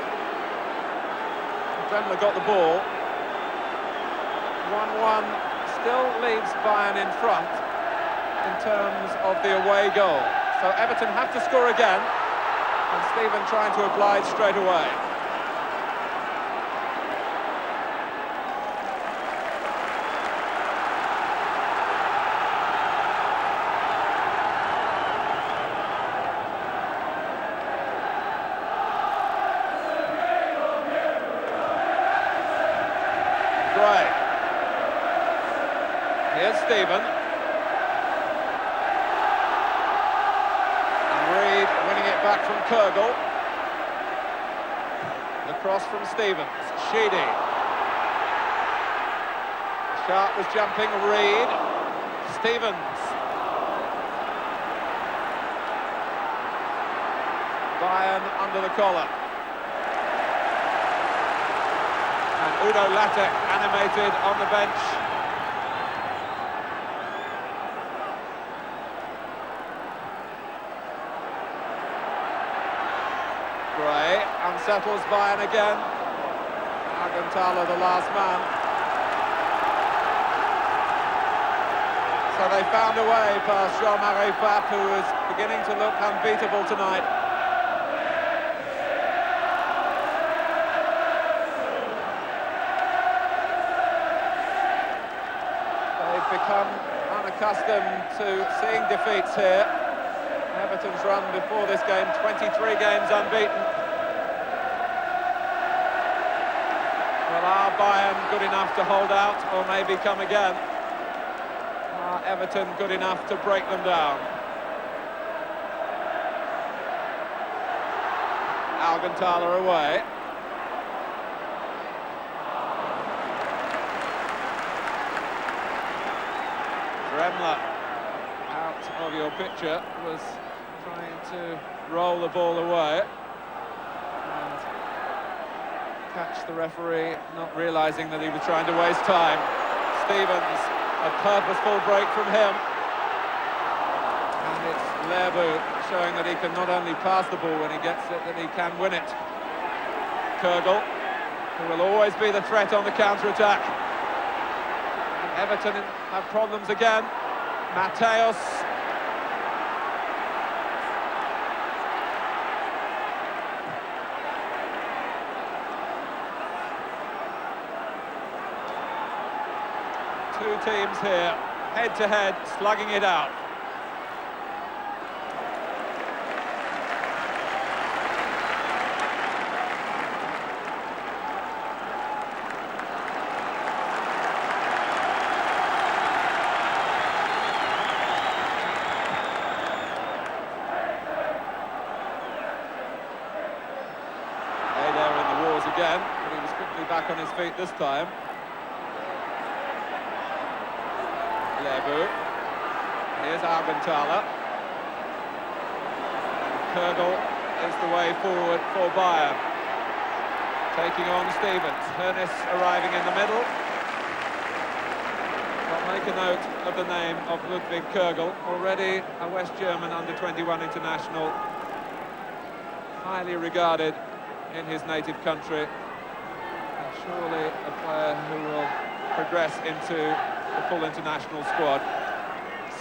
Dremler got the ball. 1-1 still leaves Bayern in front in terms of the away goal. So Everton have to score again, and Stephen trying to oblige straight away. Gray. Here's Stephen. And Reed winning it back from Kurgel. The cross from Stevens. Sheedy. Sharp was jumping. Reed. Stevens. Bayern under the collar. And Udo Lattek animated on the bench Gray unsettles Bayern again. Augenthaler the last man. So they found a way past Jean-Marie Pfaff, who is beginning to look unbeatable tonight. They've become unaccustomed to seeing defeats here. Everton's run before this game, 23 games unbeaten. Well, are Bayern good enough to hold out, or maybe come again? Are Everton good enough to break them down? Augenthaler away. Dremler, out of your picture, was trying to roll the ball away and catch the referee, not realising that he was trying to waste time. Stevens, a purposeful break from him. And it's Lerbu showing that he can not only pass the ball when he gets it, that he can win it. Kürgel, who will always be the threat on the counter-attack. Everton have problems again. Mateos. Two teams here, head-to-head, slugging it out. Again, but he was quickly back on his feet this time. Lerbu. Here's Augenthaler. Kürgel is the way forward for Bayern. Taking on Stevens. Hoeneß arriving in the middle. But make a note of the name of Ludwig Kürgel, already a West German under-21 international, highly regarded in his native country, and surely a player who will progress into the full international squad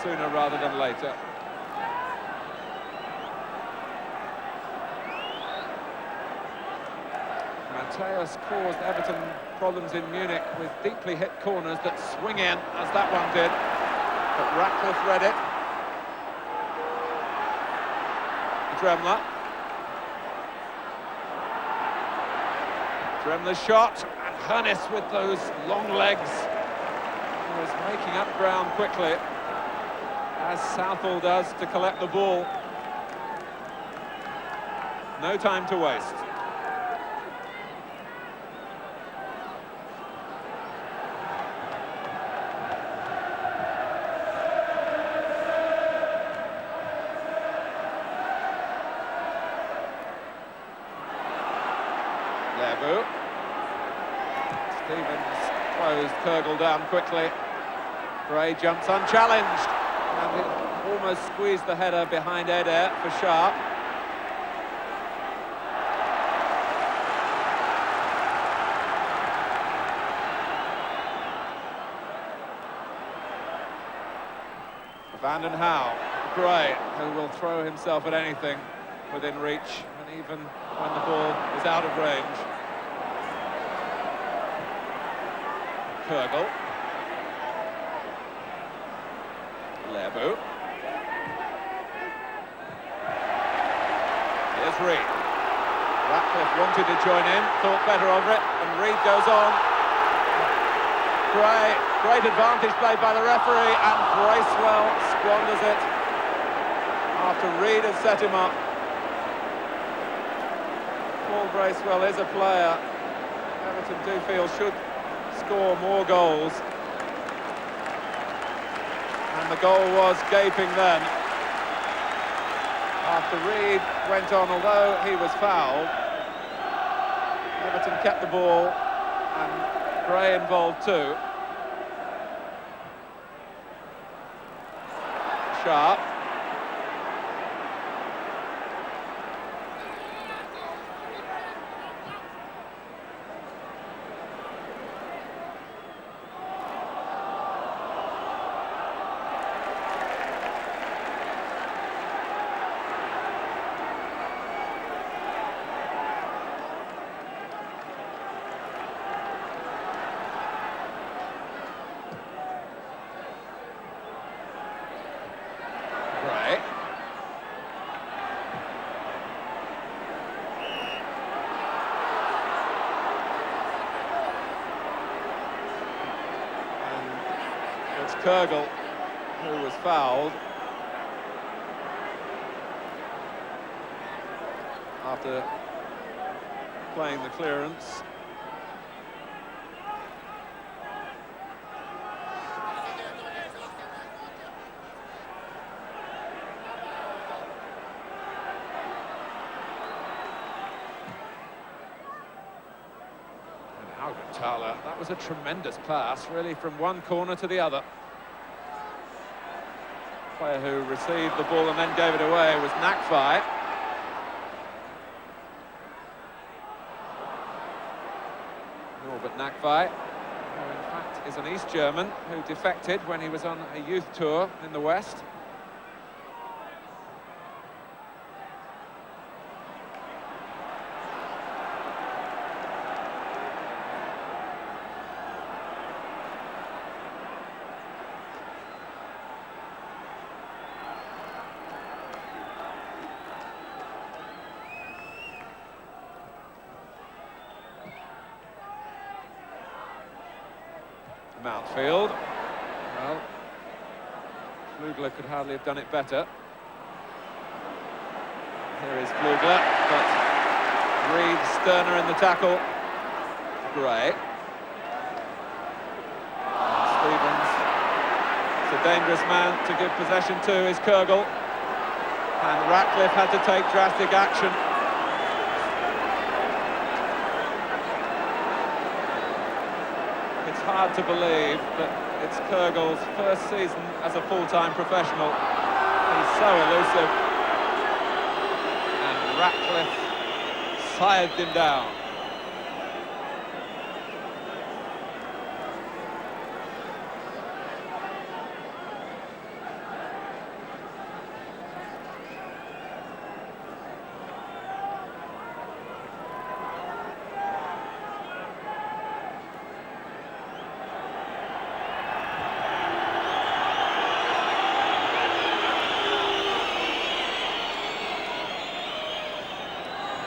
sooner rather than later. Mateos caused Everton problems in Munich with deeply hit corners that swing in, as that one did, but Ratcliffe read it. Dremler. Dremler's shot, and Hoeneß with those long legs. He was making up ground quickly, as Southall does to collect the ball. No time to waste. Lerbu. Stevens closed Kürgel down quickly. Gray jumps unchallenged, and it almost squeezed the header behind Eder for Sharp. Van den Hauw. Gray, who will throw himself at anything within reach, and even when the ball is out of range. Kürgel. Lerbu. Here's Reed. Ratcliffe wanted to join in, thought better of it, and Reed goes on. Great advantage played by the referee, and Bracewell squanders it after Reed has set him up. Paul Bracewell is a player Everton do feel should score more goals, and the goal was gaping then. After Reed went on, although he was fouled, Everton kept the ball, and Gray involved too. Sharp. Kurgel who was fouled after playing the clearance. That was a tremendous pass, really, from one corner to the other. The player who received the ball and then gave it away was Nakfai. Norbert Nakfai, who in fact is an East German who defected when he was on a youth tour in the West. Mountfield. Well, Flugler could hardly have done it better. Here is Flugler, but Reed Sterner in the tackle. Gray. And Stevens. It's a dangerous man to give possession to is Kurgel. And Ratcliffe had to take drastic action. It's hard to believe that it's Kurgel's first season as a full-time professional. He's so elusive. And Ratcliffe sired him down.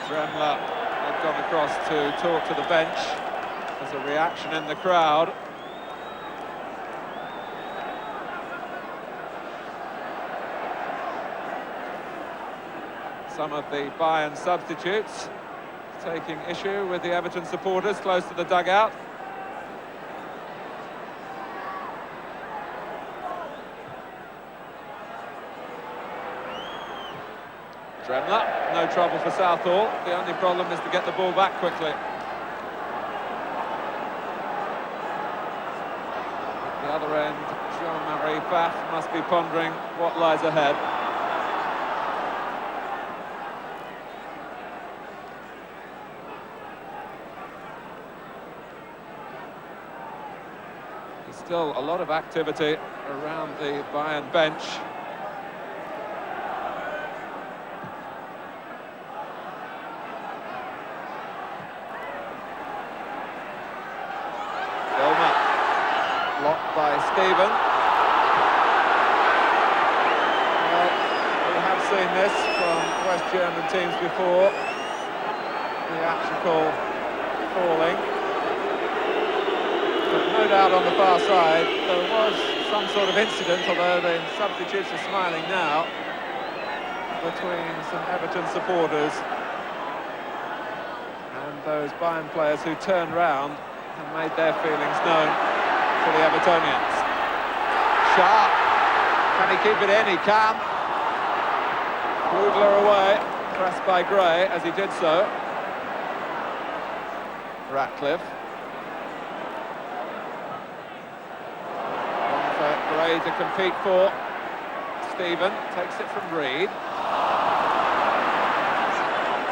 Dremler had gone across to talk to the bench. There's a reaction in the crowd. Some of the Bayern substitutes taking issue with the Everton supporters close to the dugout. Dremler, no trouble for Southall. The only problem is to get the ball back quickly. At the other end, Jean-Marie Pfaff must be pondering what lies ahead. There's still a lot of activity around the Bayern bench. Blocked by Stephen. Well, we have seen this from West German teams before. Theatrical falling. But no doubt on the far side there was some sort of incident, although the substitutes are smiling now, between some Everton supporters and those Bayern players who turned round and made their feelings known for the Evertonians. Sharp. Can he keep it in? He can. Flugler away. Pressed by Gray as he did so. Ratcliffe. One for Gray to compete for. Stephen takes it from Reed.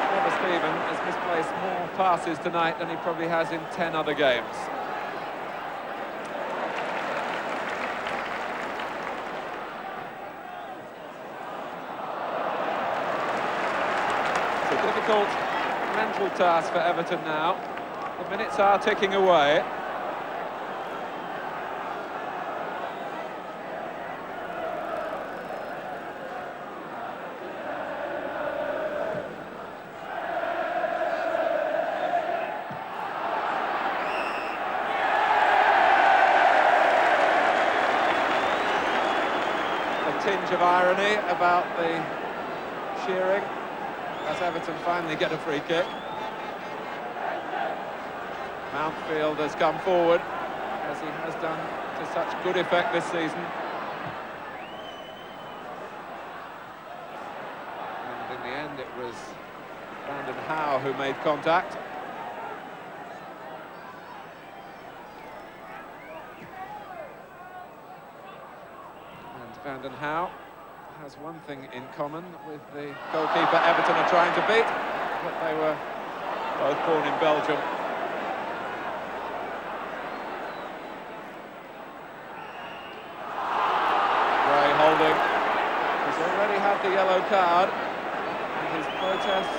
Trevor Stephen has misplaced more passes tonight than he probably has in 10 other games. Difficult mental task for Everton now. The minutes are ticking away. touch of irony about the shearing as Everton finally get a free kick. Mountfield has come forward, as he has done to such good effect this season. And in the end it was Brandon Howe who made contact. And Brandon Howe has one thing in common with the goalkeeper Everton are trying to beat, but they were both born in Belgium. Gray holding. He's already had the yellow card, and his protests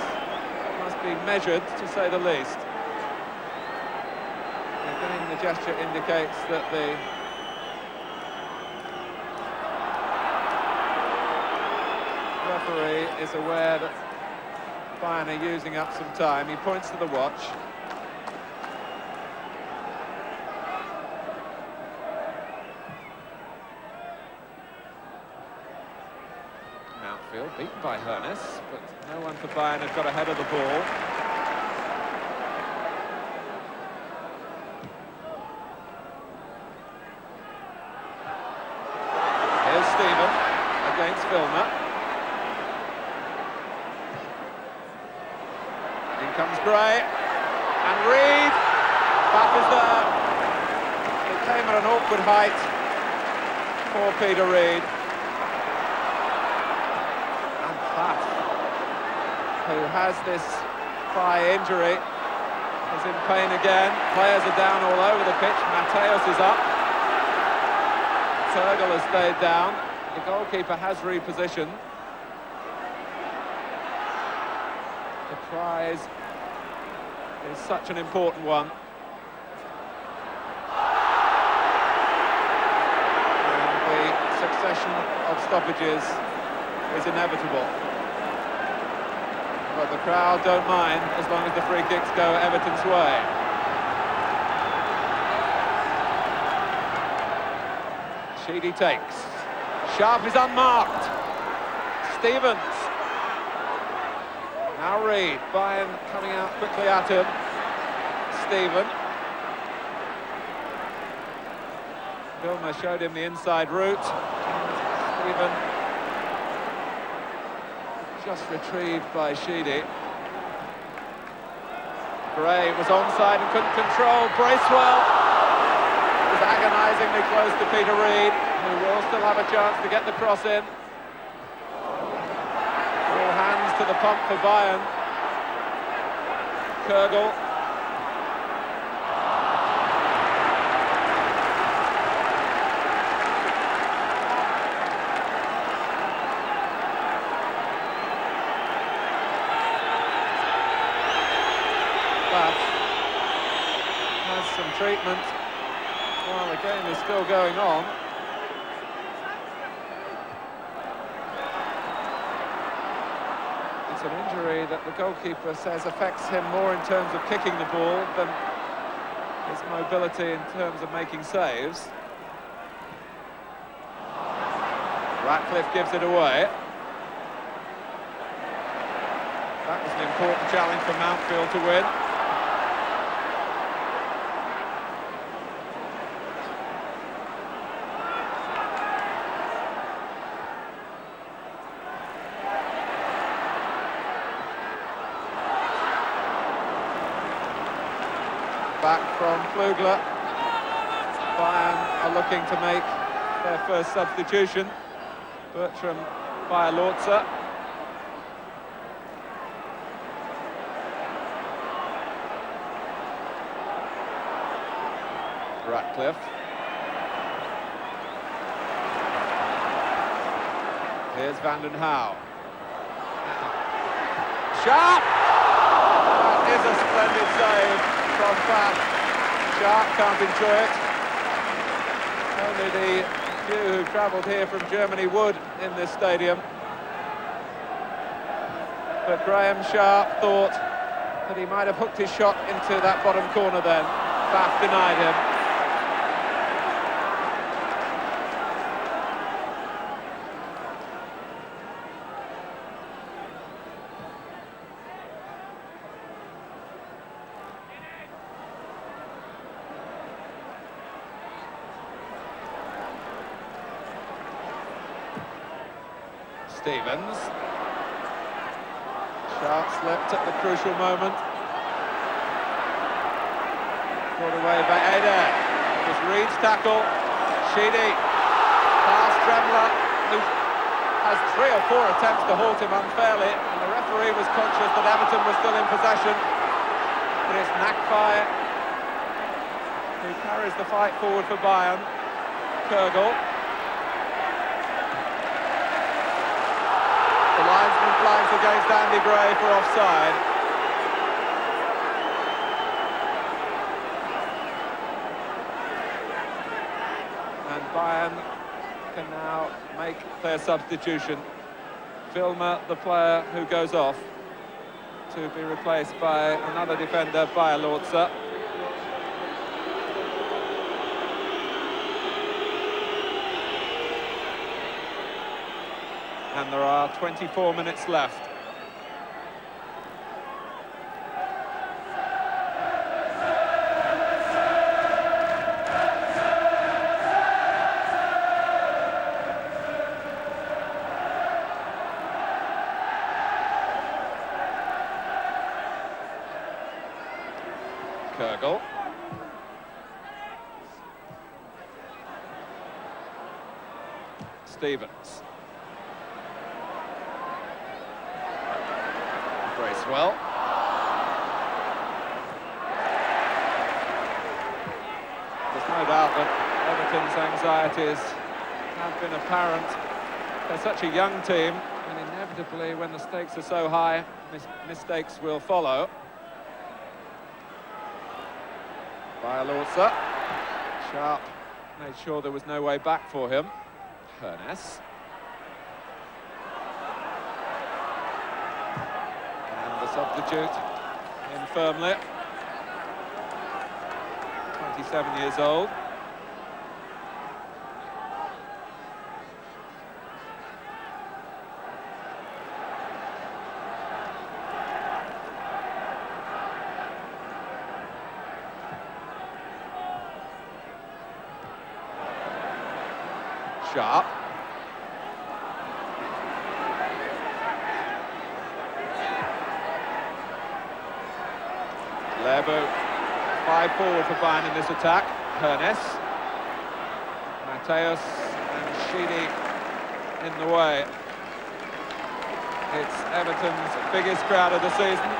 must be measured, to say the least. Again, the gesture indicates that the referee is aware that Bayern are using up some time. He points to the watch. Mountfield beaten by Hoeneß, but no one for Bayern have got ahead of the ball. Here's Stephen against Vilna. In comes Gray, and Reed. Pfaff is there. It came at an awkward height. Poor Peter Reed. And Pfaff, who has this thigh injury, is in pain again. Players are down all over the pitch. Mateos is up. Turgel has stayed down. The goalkeeper has repositioned. The prize is such an important one. And the succession of stoppages is inevitable. But the crowd don't mind as long as the free kicks go Everton's way. Sheedy takes. Sharp is unmarked. Stevens. Now Reed. Bayern coming out quickly at him. Stephen. Vilma showed him the inside route. Stephen just retrieved by Sheedy. Gray was onside and couldn't control. Bracewell was agonisingly close to Peter Reed, who will still have a chance to get the cross in. All hands to the pump for Bayern. Kurgel. Pfaff has some treatment while the game is still going on. It's an injury that the goalkeeper says affects him more in terms of kicking the ball than his mobility in terms of making saves. Ratcliffe gives it away. That was an important challenge for Mountfield to win. Back from Flugler. Bayern are looking to make their first substitution. Bertram via Lorza. Ratcliffe. Here's Vanden Houw. Sharp! That is a splendid save from Pfaff. Sharp can't enjoy it. Only the few who travelled here from Germany would in this stadium. But Graham Sharp thought that he might have hooked his shot into that bottom corner then. Pfaff denied him. Stevens. Sharp slipped at the crucial moment. Caught away by Eder. It was Reed's tackle. Sheedy. Past Dremler, who has 3 or 4 attempts to halt him unfairly. And the referee was conscious that Everton was still in possession. But it's Nakfai who carries the fight forward for Bayern. Kurgel. The linesman flags against Andy Gray for offside. And Bayern can now make their substitution. Vilma, the player who goes off, to be replaced by another defender, Bayerlotzer. And there are 24 minutes left. Kurgel. Stevens. Bracewell. There's no doubt that Everton's anxieties have been apparent. They're such a young team, and inevitably, when the stakes are so high, mistakes will follow. Bayerlotzer. Sharp made sure there was no way back for him. Hernes. And the substitute in firmly. 27 years old. Sharp. Lebo, 5 forward for Bayern in this attack. Hernes. Mateus and Sheedy in the way. It's Everton's biggest crowd of the season.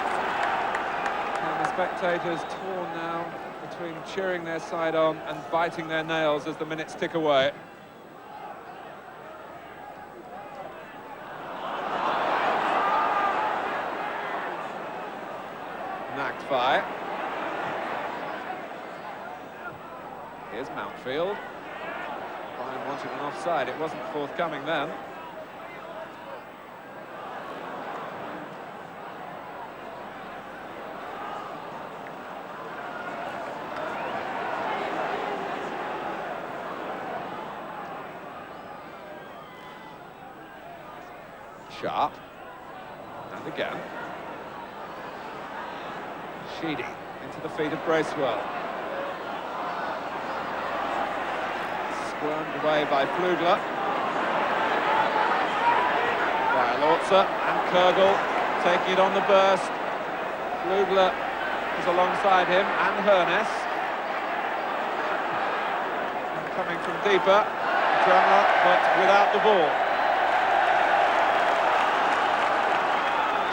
And the spectators torn now between cheering their side on and biting their nails as the minutes tick away. Nakfai. Here's Mountfield. Bayern wanted an offside. It wasn't forthcoming then. Sharp. And again. Sheedy into the feet of Bracewell. Squirmed away by Flugler. Bayerlotzer and Kurgel taking it on the burst. Flugler is alongside him and Hernes. And coming from deeper, Drummer, but without the ball.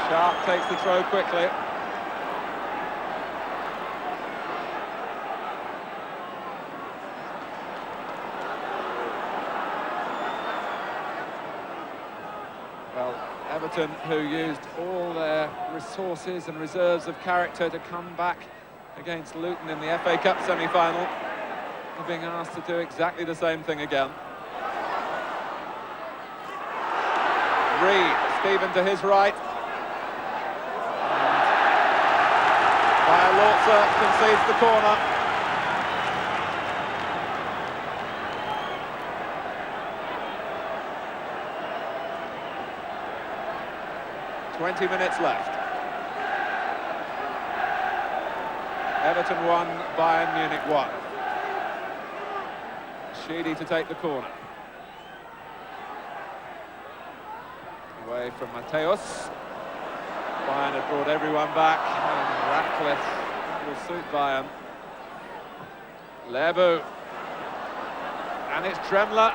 Sharp takes the throw quickly. Well, Everton, who used all their resources and reserves of character to come back against Luton in the FA Cup semi-final, are being asked to do exactly the same thing again. Reed, Stephen to his right. Bayerlotzer concedes the corner. "20 minutes left. Everton 1, Bayern Munich 1. Sheedy to take the corner. away from Mateus. Bayern had brought everyone back, and Ratcliffe, that will suit Bayern. Lebu, and it's Dremler.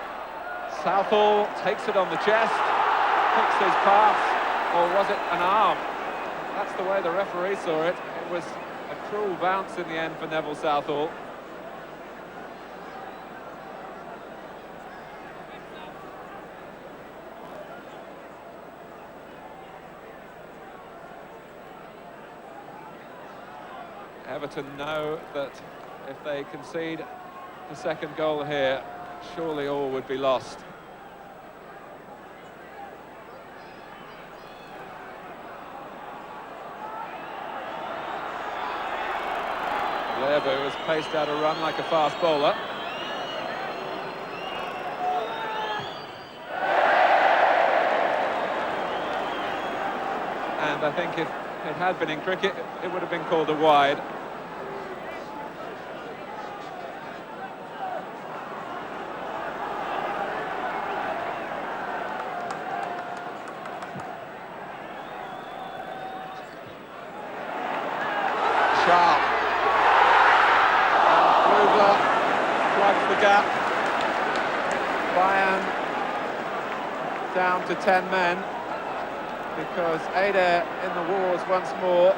Southall takes it on the chest, picks his pass, or was it an arm? That's the way the referee saw it. It was a cruel bounce in the end for Neville Southall. Everton know that if they concede the second goal here, surely all would be lost. Lebu has paced out a run like a fast bowler. And I think if it had been in cricket, it would have been called a wide. Sharp. And Krugler plugs the gap. Bayern down to 10 men because Adair in the wars once more.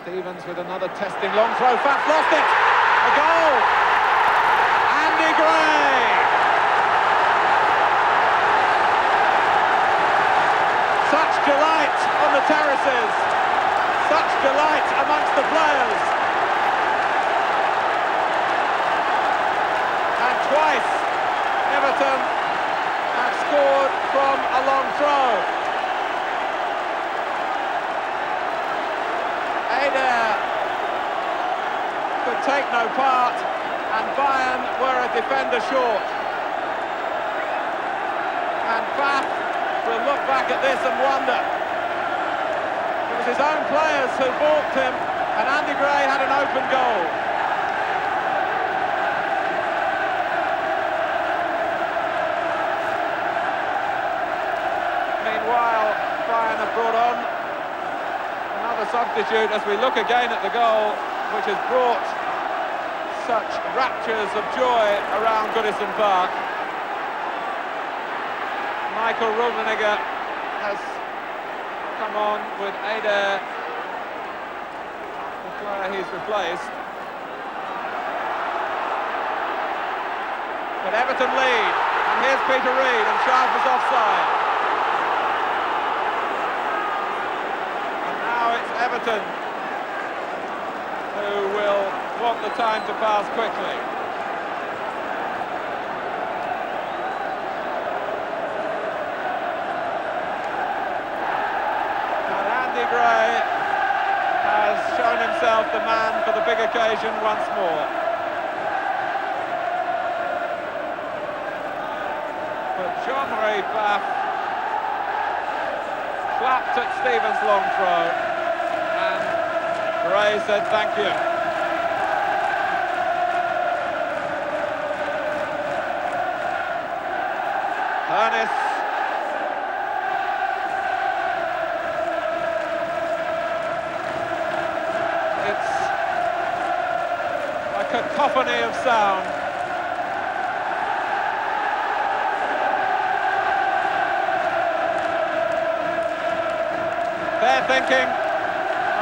Stevens with another testing long throw. Pfaff lost it. A goal. Andy Gray. Such delight on the terraces. Such delight amongst the players. And twice Everton have scored from a long throw. Adair could take no part, and Bayern were a defender short. And Pfaff will look back at this and wonder. It was his own players who balked him, and Andy Gray had an open goal. Meanwhile, Bayern have brought on another substitute as we look again at the goal, which has brought such raptures of joy around Goodison Park. Michael Rummenigge has come on with Adair, the player he's replaced. But Everton lead, and here's Peter Reid, and Sharp is offside. And now it's Everton who will want the time to pass quickly. Gray has shown himself the man for the big occasion once more. But Jean-Marie Pfaff clapped at Stevens' long throw, and Gray said thank you. Ernest. Cacophony of sound. They're thinking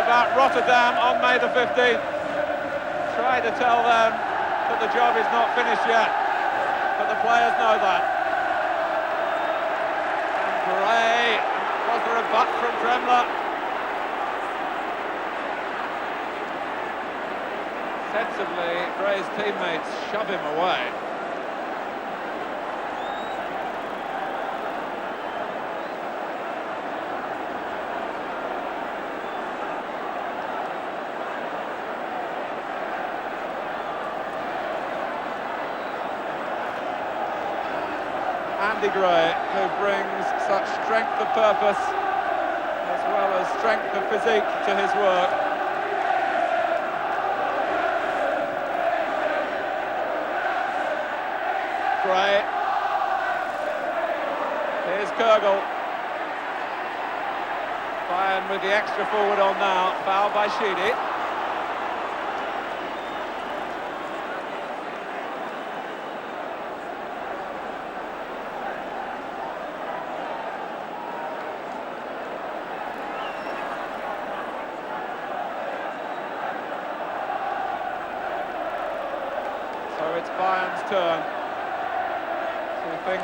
about Rotterdam on May the 15th. Try to tell them that the job is not finished yet, but the players know that. And Gray, was there a butt from Dremler? Sensibly, Gray's teammates shove him away. Andy Gray, who brings such strength of purpose as well as strength of physique to his work. Gray. is Kürgel. Bayern with the extra forward on now. Foul by Sheedy. So it's Bayern's turn to think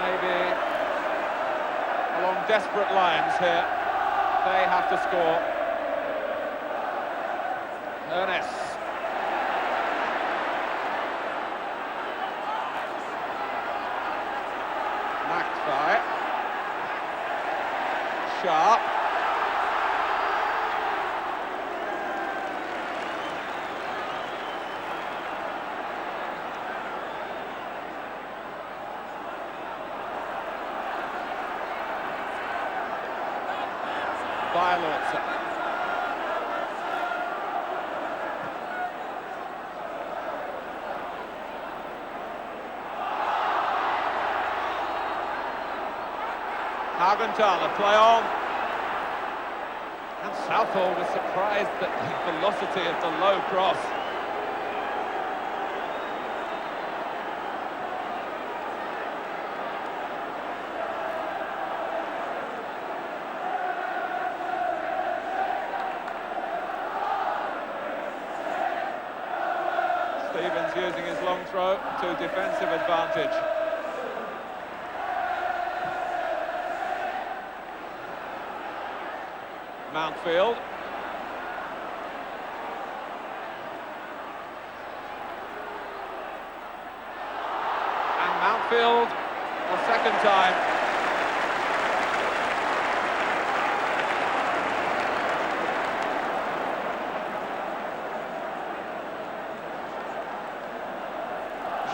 maybe along desperate lines here. They have to score. Ernest. McFly. Sharp. Violence. Augenthaler, play on. And Southall was surprised at the velocity of the low cross. Stevens using his long throw to defensive advantage. Mountfield. And Mountfield the second time.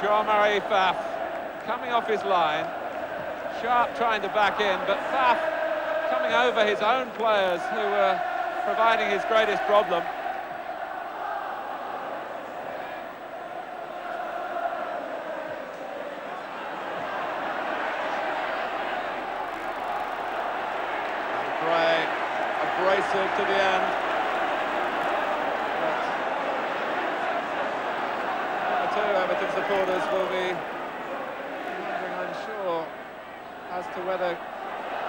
Jean-Marie Pfaff coming off his line. Sharp trying to back in, but Pfaff coming over his own players who were providing his greatest problem. And Gray, abrasive to the end. Everton supporters will be wondering, I'm sure, as to whether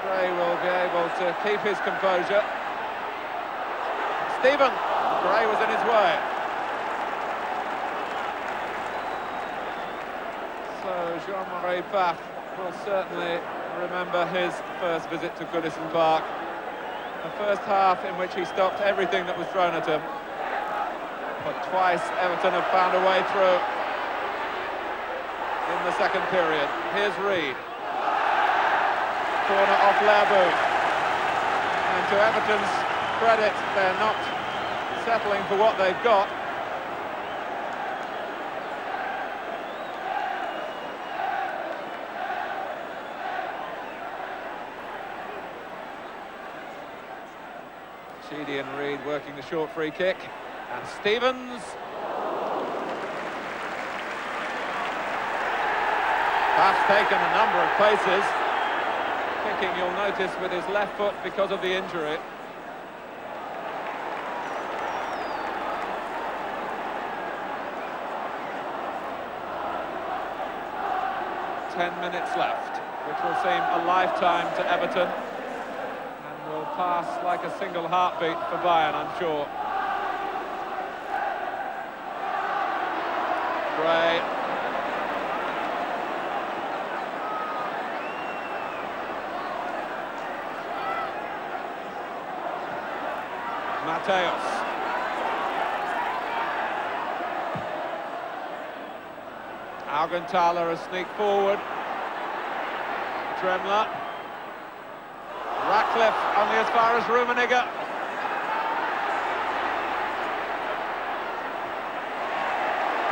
Gray will be able to keep his composure. Stephen, Gray was in his way. So Jean-Marie Pfaff will certainly remember his first visit to Goodison Park. The first half in which he stopped everything that was thrown at him. But twice Everton have found a way through in the second period. Here's Reed. Corner off Lerbu. And to Everton's credit, they're not settling for what they've got. Sheedy and Reed working the short free kick. And Stevens. Pfaff's taken a number of paces. Kicking, you'll notice, with his left foot because of the injury. Minutes left, which will seem a lifetime to Everton and will pass like a single heartbeat for Bayern, I'm sure. Gray. Mateos. Augenthaler has sneaked forward. Tremler. Ratcliffe only as far as Rummenigge.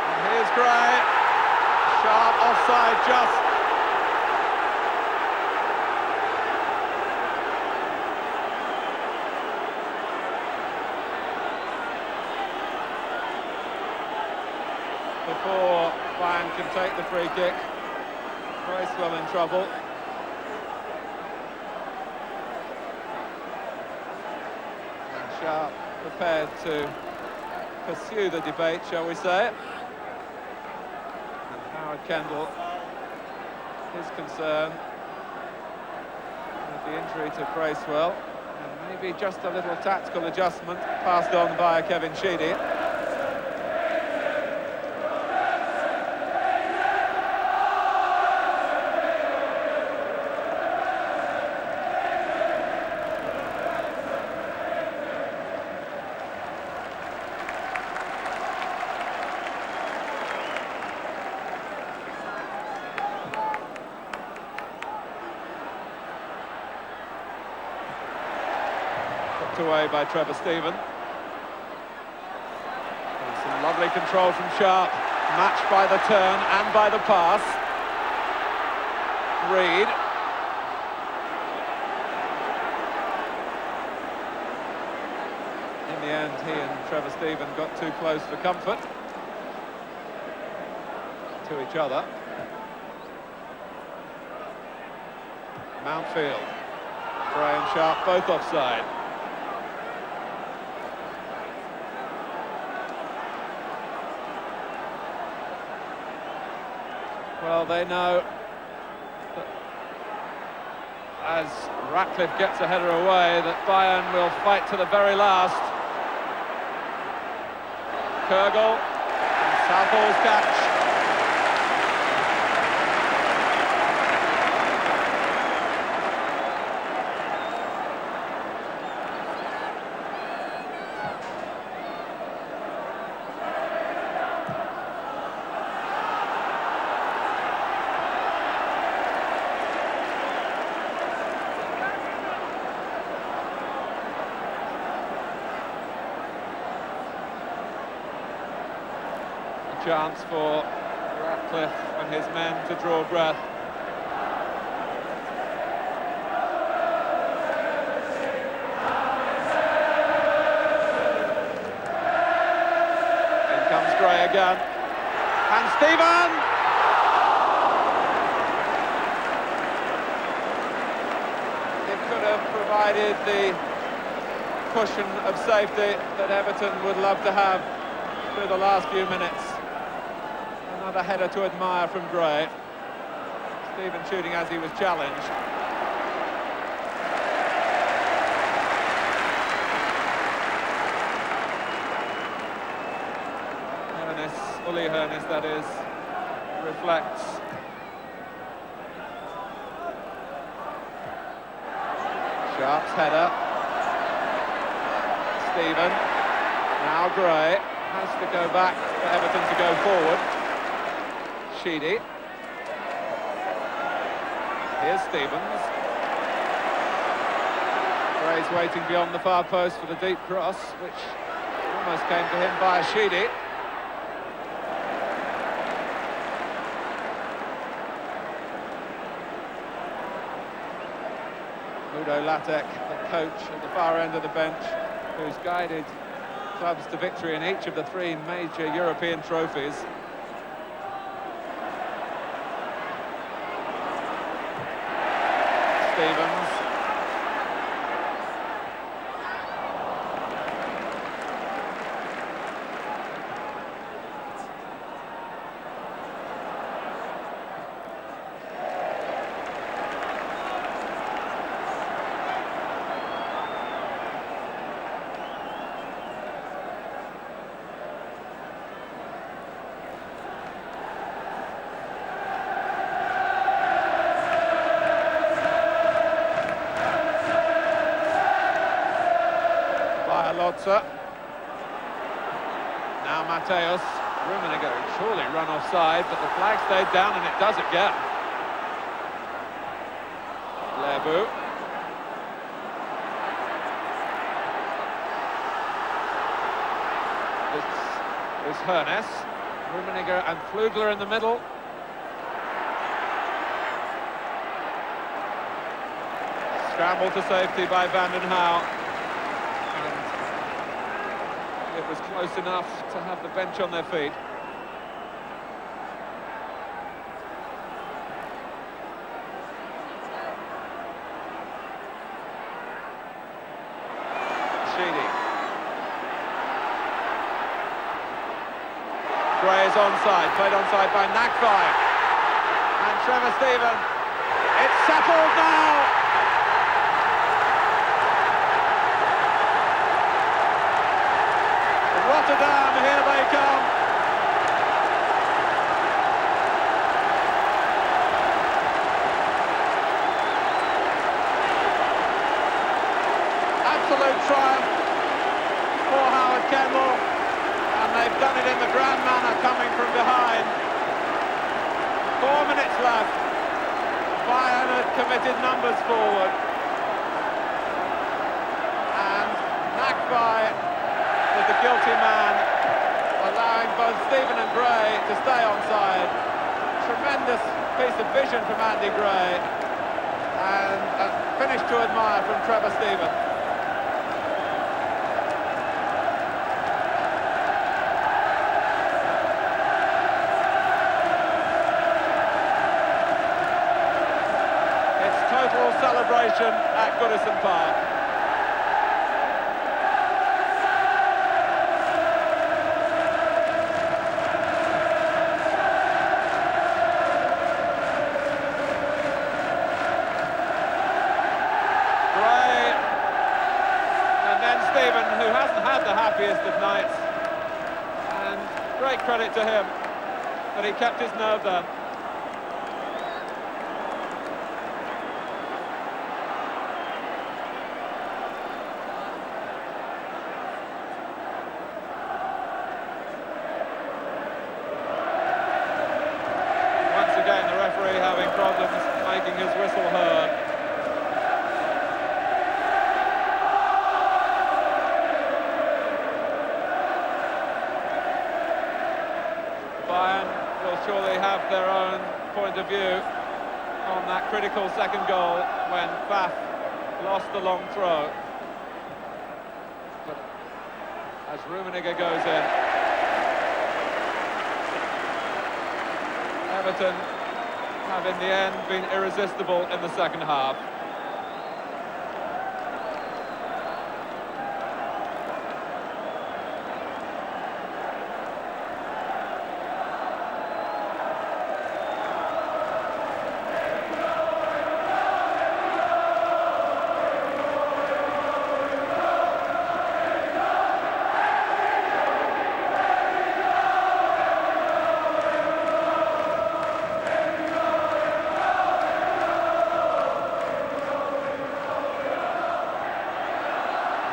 And here's Gray. Sharp offside just. Before Bayern can take the free kick. Bracewell in trouble. Sharp prepared to pursue the debate, shall we say. And Howard Kendall, his concern with the injury to Bracewell, and maybe just a little tactical adjustment passed on by Kevin Sheedy. Away by Trevor Stephen. And some lovely control from Sharp, matched by the turn and by the pass. Reed. In the end, he and Trevor Stephen got too close for comfort to each other. Mountfield, Frey and Sharp both offside. Well, they know that as Ratcliffe gets a header away, that Bayern will fight to the very last. Kurgel, and Southall's catch. Chance for Ratcliffe and his men to draw breath. In comes Gray again. And Stephen! It could have provided the cushion of safety that Everton would love to have through the last few minutes. Another header to admire from Gray. Stephen shooting as he was challenged. Uli Hoeneß, that is, reflects. Sharp's header. Stephen. Now Gray has to go back for Everton to go forward. Sheedy. Here's Stevens. Gray's waiting beyond the far post for the deep cross, which almost came to him via Sheedy. Udo Lattek, the coach at the far end of the bench, who's guided clubs to victory in each of the three major European trophies. Stevens. Lotzer. Now Mateus. Rummenigge surely run offside, but the flag stayed down and it does again. Lebu. This is Hoeneß. Rummenigge and Flugler in the middle. Scramble to safety by Van den Hauw. It was close enough to have the bench on their feet. Sheedy. Gray is onside, played onside by Nakvi. And Trevor Stephen, it's settled now! Rotterdam, here they come. Absolute triumph for Howard Kendall, and they've done it in the grand manner, coming from behind. 4 minutes left. Bayern had committed numbers forward, and Nakvi, the guilty man, allowing both Stephen and Gray to stay onside. Tremendous piece of vision from Andy Gray, and a finish to admire from Trevor Stephen. It's total celebration at Goodison Park. Stephen, who hasn't had the happiest of nights, and great credit to him that he kept his nerve there. Once again, the referee having problems making his whistle heard. Bayern will surely have their own point of view on that critical second goal when Pfaff lost the long throw. But as Rummenigge goes in, Everton have in the end been irresistible in the second half.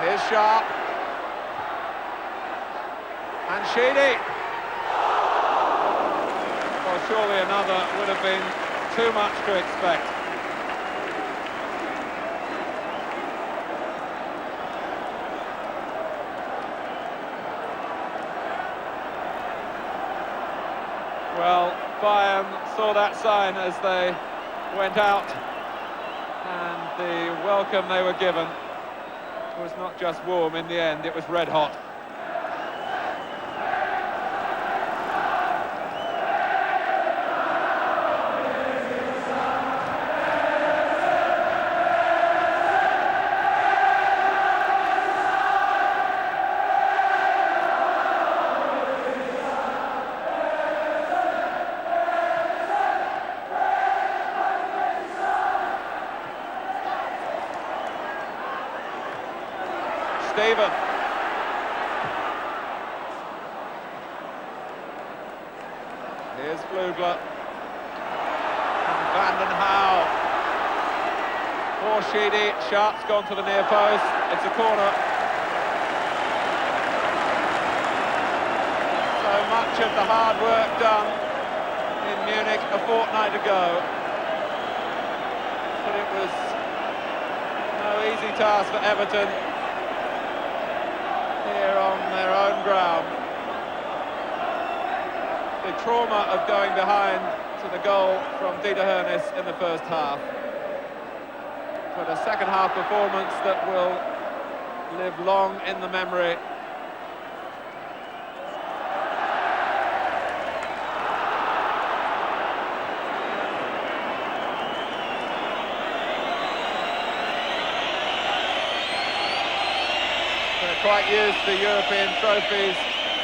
Here's Sharp. And Sheedy. Well, surely another would have been too much to expect. Well, Bayern saw that sign as they went out, and the welcome they were given was not just warm. In the end, it was red hot. Stephen. Here's Flugler. And Vanden Hauw. For Sheedy. Sharp's gone to the near post. It's a corner. So much of the hard work done in Munich a fortnight ago. But it was no easy task for Everton here on their own ground. The trauma of going behind to the goal from Dieter Hoeneß in the first half. But a second half performance that will live long in the memory. Quite used to European trophies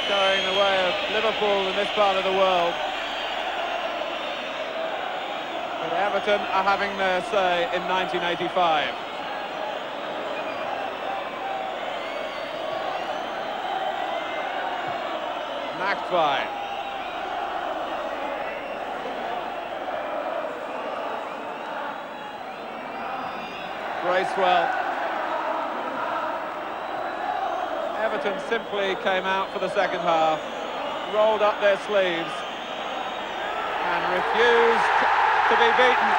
going the way of Liverpool in this part of the world. But Everton are having their say in 1985. McFly. Bracewell. Everton simply came out for the second half, rolled up their sleeves and refused to be beaten.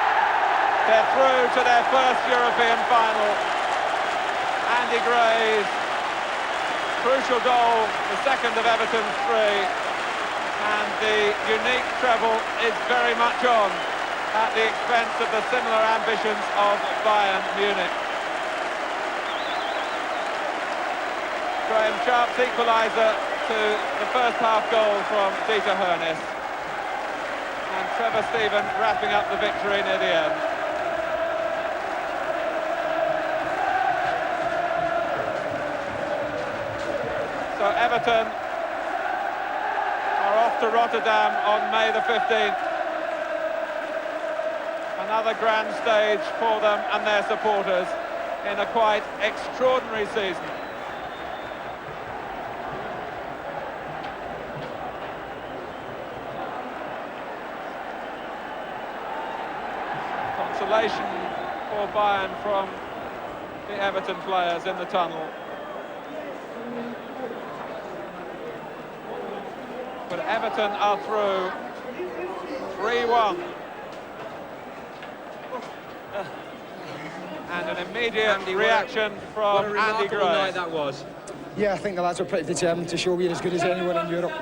They're through to their first European final. Andy Gray's crucial goal, the second of Everton's three, and the unique treble is very much on at the expense of the similar ambitions of Bayern Munich. Graham Sharp's equaliser to the first half goal from Dieter Hoeneß. And Trevor Steven wrapping up the victory near the end. So Everton are off to Rotterdam on May the 15th. Another grand stage for them and their supporters in a quite extraordinary season. Consolation for Bayern from the Everton players in the tunnel. But Everton are through 3-1. And an immediate reaction from Andy Gray. Night that was. Yeah, I think the lads are pretty determined to show we're as good as anyone in Europe.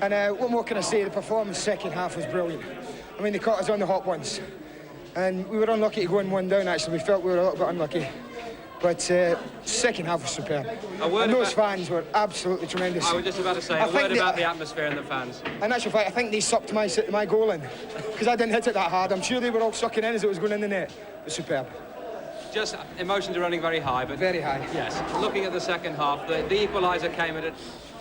And what more can I say? The performance second half was brilliant. I mean, they caught us on the hot ones. And we were unlucky to go in one down, actually. We felt we were a little bit unlucky. But second half was superb. And those fans were absolutely tremendous. I was just about to say, a word about the atmosphere and the fans. In actual fact, I think they sucked my goal in. Because I didn't hit it that hard. I'm sure they were all sucking in as it was going in the net. It was superb. Just emotions are running very high, but... Very high. Yes. Looking at the second half, the equaliser came at a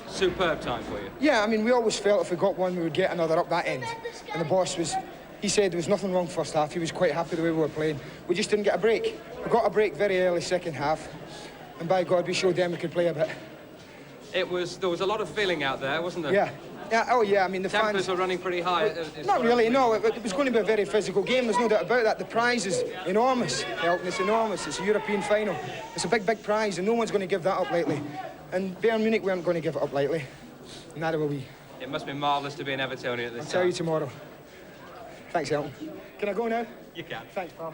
superb time for you. Yeah, I mean, we always felt if we got one, we would get another up that end. And the boss was... He said there was nothing wrong first half. He was quite happy the way we were playing. We just didn't get a break. We got a break very early second half. And by God, we showed them we could play a bit. There was a lot of feeling out there, wasn't there? Yeah. Yeah, oh yeah, I mean the Tempers fans were running pretty high. Not really, no. It was going to be a very physical game. There's no doubt about that. The prize is enormous. Elton, it's enormous. It's a European final. It's a big, big prize, and no one's going to give that up lightly. And Bayern Munich weren't going to give it up lightly. Neither will we. It must be marvellous to be an Evertonian at this time. I'll tell you tomorrow. Thanks, Elton. Can I go now? You can. Thanks, pal.